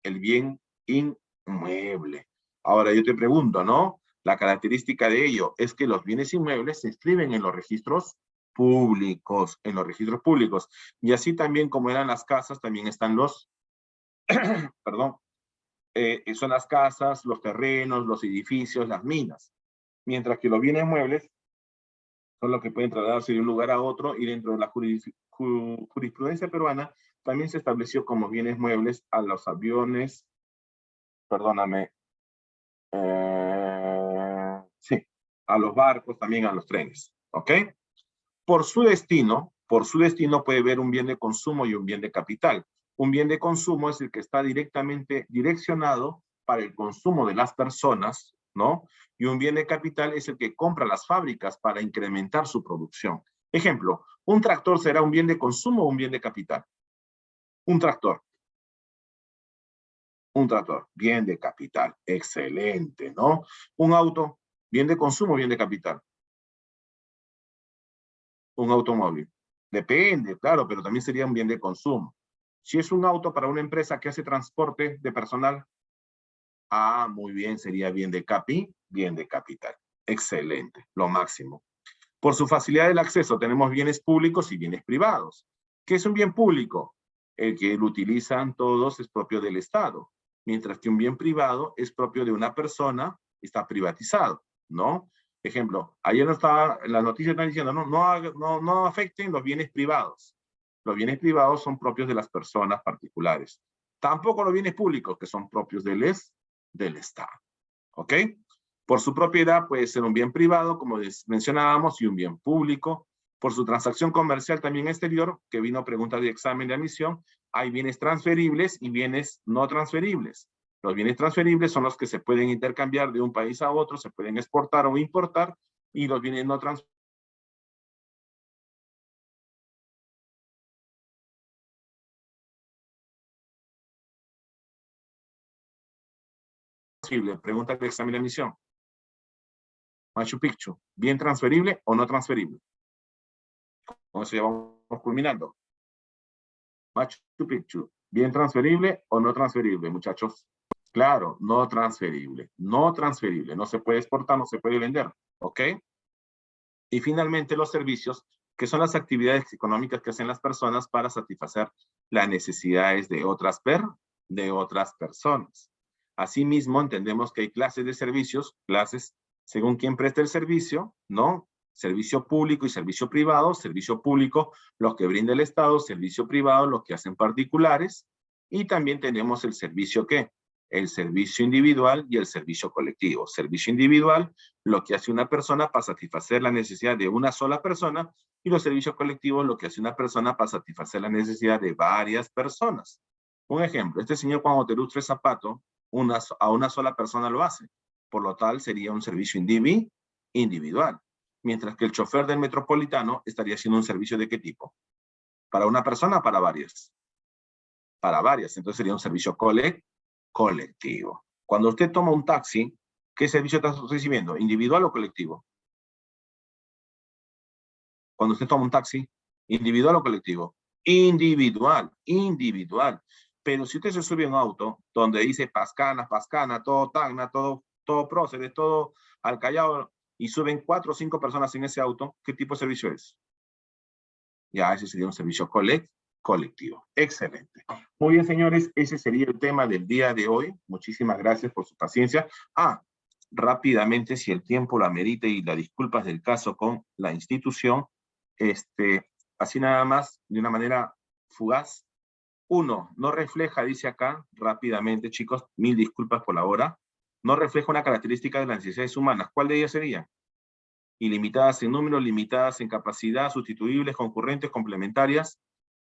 El bien inmueble. Ahora yo te pregunto, ¿no? La característica de ello es que los bienes inmuebles se inscriben en los registros públicos, Y así también como eran las casas, también están son las casas, los terrenos, los edificios, las minas. Mientras que los bienes muebles son los que pueden trasladarse de un lugar a otro, y dentro de la jurisprudencia peruana también se estableció como bienes muebles a los aviones, sí, a los barcos, también a los trenes, ¿ok? Por su destino puede haber un bien de consumo y un bien de capital. Un bien de consumo es el que está directamente direccionado para el consumo de las personas, ¿no? Y un bien de capital es el que compra las fábricas para incrementar su producción. Ejemplo, ¿un tractor será un bien de consumo o un bien de capital? Un tractor. Un tractor, bien de capital. Excelente, ¿no? Un auto, bien de consumo o bien de capital. Un automóvil. Depende, claro, pero también sería un bien de consumo. Si es un auto para una empresa que hace transporte de personal, muy bien, sería bien de capital. Excelente, lo máximo. Por su facilidad del acceso tenemos bienes públicos y bienes privados. ¿Qué es un bien público? El que lo utilizan todos es propio del Estado, mientras que un bien privado es propio de una persona, está privatizado, ¿no? Ejemplo, ayer estaba, las noticias están diciendo, no afecten los bienes privados. Los bienes privados son propios de las personas particulares. Tampoco los bienes públicos, que son propios del Estado. ¿Ok? Por su propiedad puede ser un bien privado, como mencionábamos, y un bien público. Por su transacción comercial también exterior, que vino pregunta de examen de admisión, hay bienes transferibles y bienes no transferibles. Los bienes transferibles son los que se pueden intercambiar de un país a otro, se pueden exportar o importar, y los bienes no transferibles. Pregunta de examen de admisión. Machu Picchu, ¿bien transferible o no transferible? Con eso ya vamos culminando. Machu Picchu, ¿bien transferible o no transferible, muchachos? Claro, no transferible. No transferible. No se puede exportar, no se puede vender. ¿Ok? Y finalmente los servicios, que son las actividades económicas que hacen las personas para satisfacer las necesidades de otras personas. Asimismo, entendemos que hay clases de servicios, clases según quien presta el servicio, ¿no? Servicio público y servicio privado. Servicio público, los que brinda el Estado. Servicio privado, los que hacen particulares. Y también tenemos el servicio ¿qué? El servicio individual y el servicio colectivo. Servicio individual, lo que hace una persona para satisfacer la necesidad de una sola persona, y los servicios colectivos, lo que hace una persona para satisfacer la necesidad de varias personas. Un ejemplo, este señor Juan Oterú Tres Zapato, a una sola persona lo hace. Por lo tal, sería un servicio individual. Mientras que el chofer del metropolitano estaría haciendo un servicio ¿de qué tipo? ¿Para una persona o para varias? Para varias, entonces sería un servicio colectivo. Cuando usted toma un taxi, ¿qué servicio está recibiendo? ¿Individual o colectivo? Cuando usted toma un taxi, ¿individual o colectivo? Individual. Pero si usted se sube a un auto donde dice Pascana, todo Tacna, todo Próceres, todo al Callao, y suben 4 o 5 personas en ese auto, ¿qué tipo de servicio es? Ya, ese sería un servicio colectivo. Excelente. Muy bien, señores, ese sería el tema del día de hoy. Muchísimas gracias por su paciencia. Rápidamente, si el tiempo lo amerite y las disculpas del caso con la institución, así nada más, de una manera fugaz. 1, no refleja, dice acá, rápidamente, chicos, 1000 disculpas por la hora, no refleja una característica de las necesidades humanas. ¿Cuál de ellas sería? Ilimitadas en número, limitadas en capacidad, sustituibles, concurrentes, complementarias.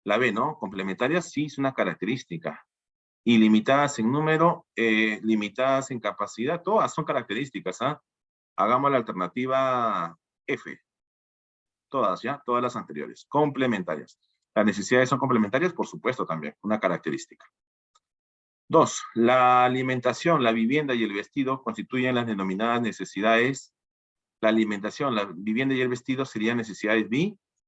La B, ¿no? Complementarias sí es una característica. Ilimitadas en número, limitadas en capacidad, todas son características, ¿ah? Hagamos la alternativa F. Todas, ¿ya? Todas las anteriores. Complementarias. ¿Las necesidades son complementarias? Por supuesto también, una característica. 2, la alimentación, la vivienda y el vestido constituyen las denominadas necesidades. La alimentación, la vivienda y el vestido serían necesidades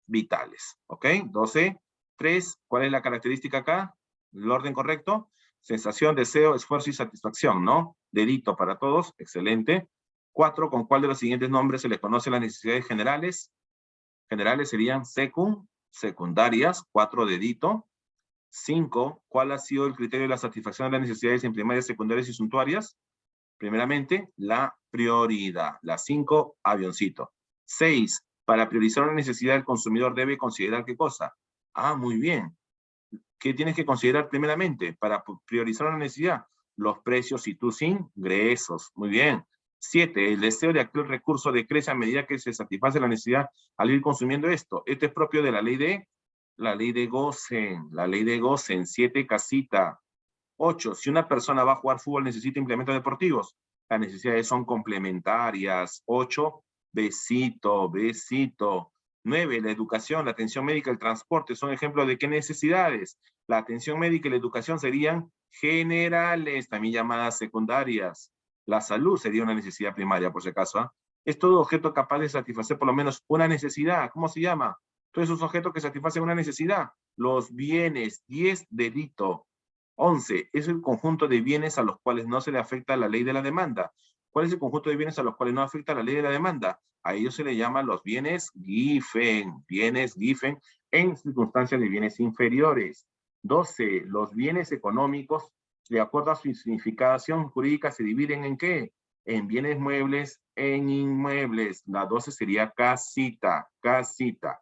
vitales. ¿Ok? 12. 3, ¿cuál es la característica acá? ¿El orden correcto? Sensación, deseo, esfuerzo y satisfacción, ¿no? Dedito para todos, excelente. 4, ¿con cuál de los siguientes nombres se le conoce las necesidades generales? Generales serían secundarias, 4, dedito. 5, ¿cuál ha sido el criterio de la satisfacción de las necesidades en primarias, secundarias y suntuarias? Primeramente, la prioridad. La 5, avioncito. 6, para priorizar una necesidad, el consumidor debe considerar ¿qué cosa? Muy bien. ¿Qué tienes que considerar primeramente para priorizar una necesidad? Los precios y tus ingresos. Muy bien. 7, el deseo de aquel recurso decrece a medida que se satisface la necesidad al ir consumiendo esto. Esto es propio de la ley de Gosen. La ley de Gosen, 7, casita. 8. Si una persona va a jugar fútbol, necesita implementos deportivos. Las necesidades son complementarias. 8. Besito, besito. 9. La educación, la atención médica, el transporte son ejemplos de qué necesidades. La atención médica y la educación serían generales, también llamadas secundarias. La salud sería una necesidad primaria, por si acaso. ¿Ah? Es todo objeto capaz de satisfacer por lo menos una necesidad. ¿Cómo se llama? Todos esos objetos que satisfacen una necesidad. Los bienes. 10, dedito. 11. Es el conjunto de bienes a los cuales no se le afecta la ley de la demanda. ¿Cuál es el conjunto de bienes a los cuales no afecta la ley de la demanda? A ellos se le llaman los bienes Giffen en circunstancias de bienes inferiores. 12. Los bienes económicos, de acuerdo a su significación jurídica, se dividen ¿en qué? En bienes muebles, en inmuebles. La 12 sería casita, casita.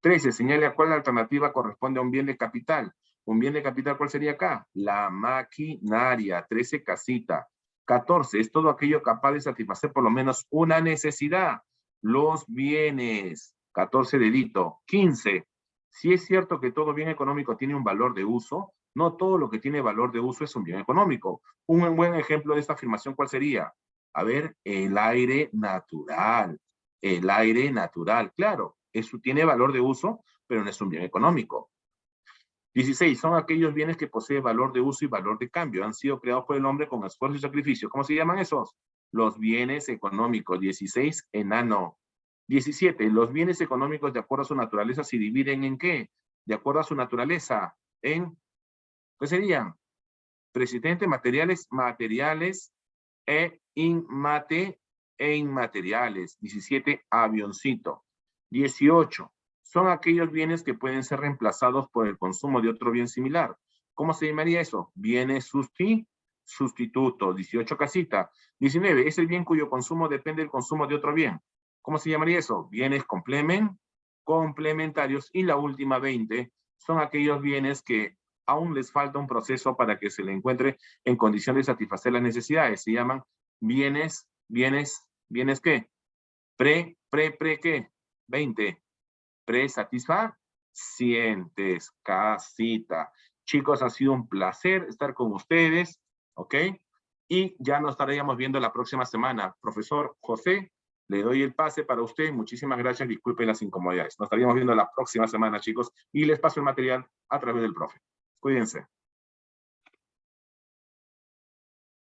13. Señale a cuál alternativa corresponde a un bien de capital. Un bien de capital, ¿cuál sería acá? La maquinaria. 13, casita. 14. Es todo aquello capaz de satisfacer por lo menos una necesidad. Los bienes. 14, dedito. 15. Si es cierto que todo bien económico tiene un valor de uso, no todo lo que tiene valor de uso es un bien económico. Un buen ejemplo de esta afirmación, ¿cuál sería? A ver, el aire natural. El aire natural, claro, eso tiene valor de uso, pero no es un bien económico. 16. Son aquellos bienes que poseen valor de uso y valor de cambio. Han sido creados por el hombre con esfuerzo y sacrificio. ¿Cómo se llaman esos? Los bienes económicos. 16. Enano. 17. Los bienes económicos, de acuerdo a su naturaleza, se dividen ¿en qué? De acuerdo a su naturaleza. ¿Qué serían? Presidente, materiales e inmateriales. 17. Avioncito. 18. Son aquellos bienes que pueden ser reemplazados por el consumo de otro bien similar. ¿Cómo se llamaría eso? Bienes sustitutos. 18, casita. 19. Es el bien cuyo consumo depende del consumo de otro bien. ¿Cómo se llamaría eso? Bienes complementarios. Y la última, 20, son aquellos bienes que aún les falta un proceso para que se le encuentre en condiciones de satisfacer las necesidades. Se llaman bienes ¿qué? ¿qué? 20. Presatisfacientes, casita. Chicos, ha sido un placer estar con ustedes, ¿ok? Y ya nos estaríamos viendo la próxima semana. Profesor José, le doy el pase para usted. Muchísimas gracias. Disculpen las incomodidades. Nos estaríamos viendo la próxima semana, chicos. Y les paso el material a través del profe. Cuídense.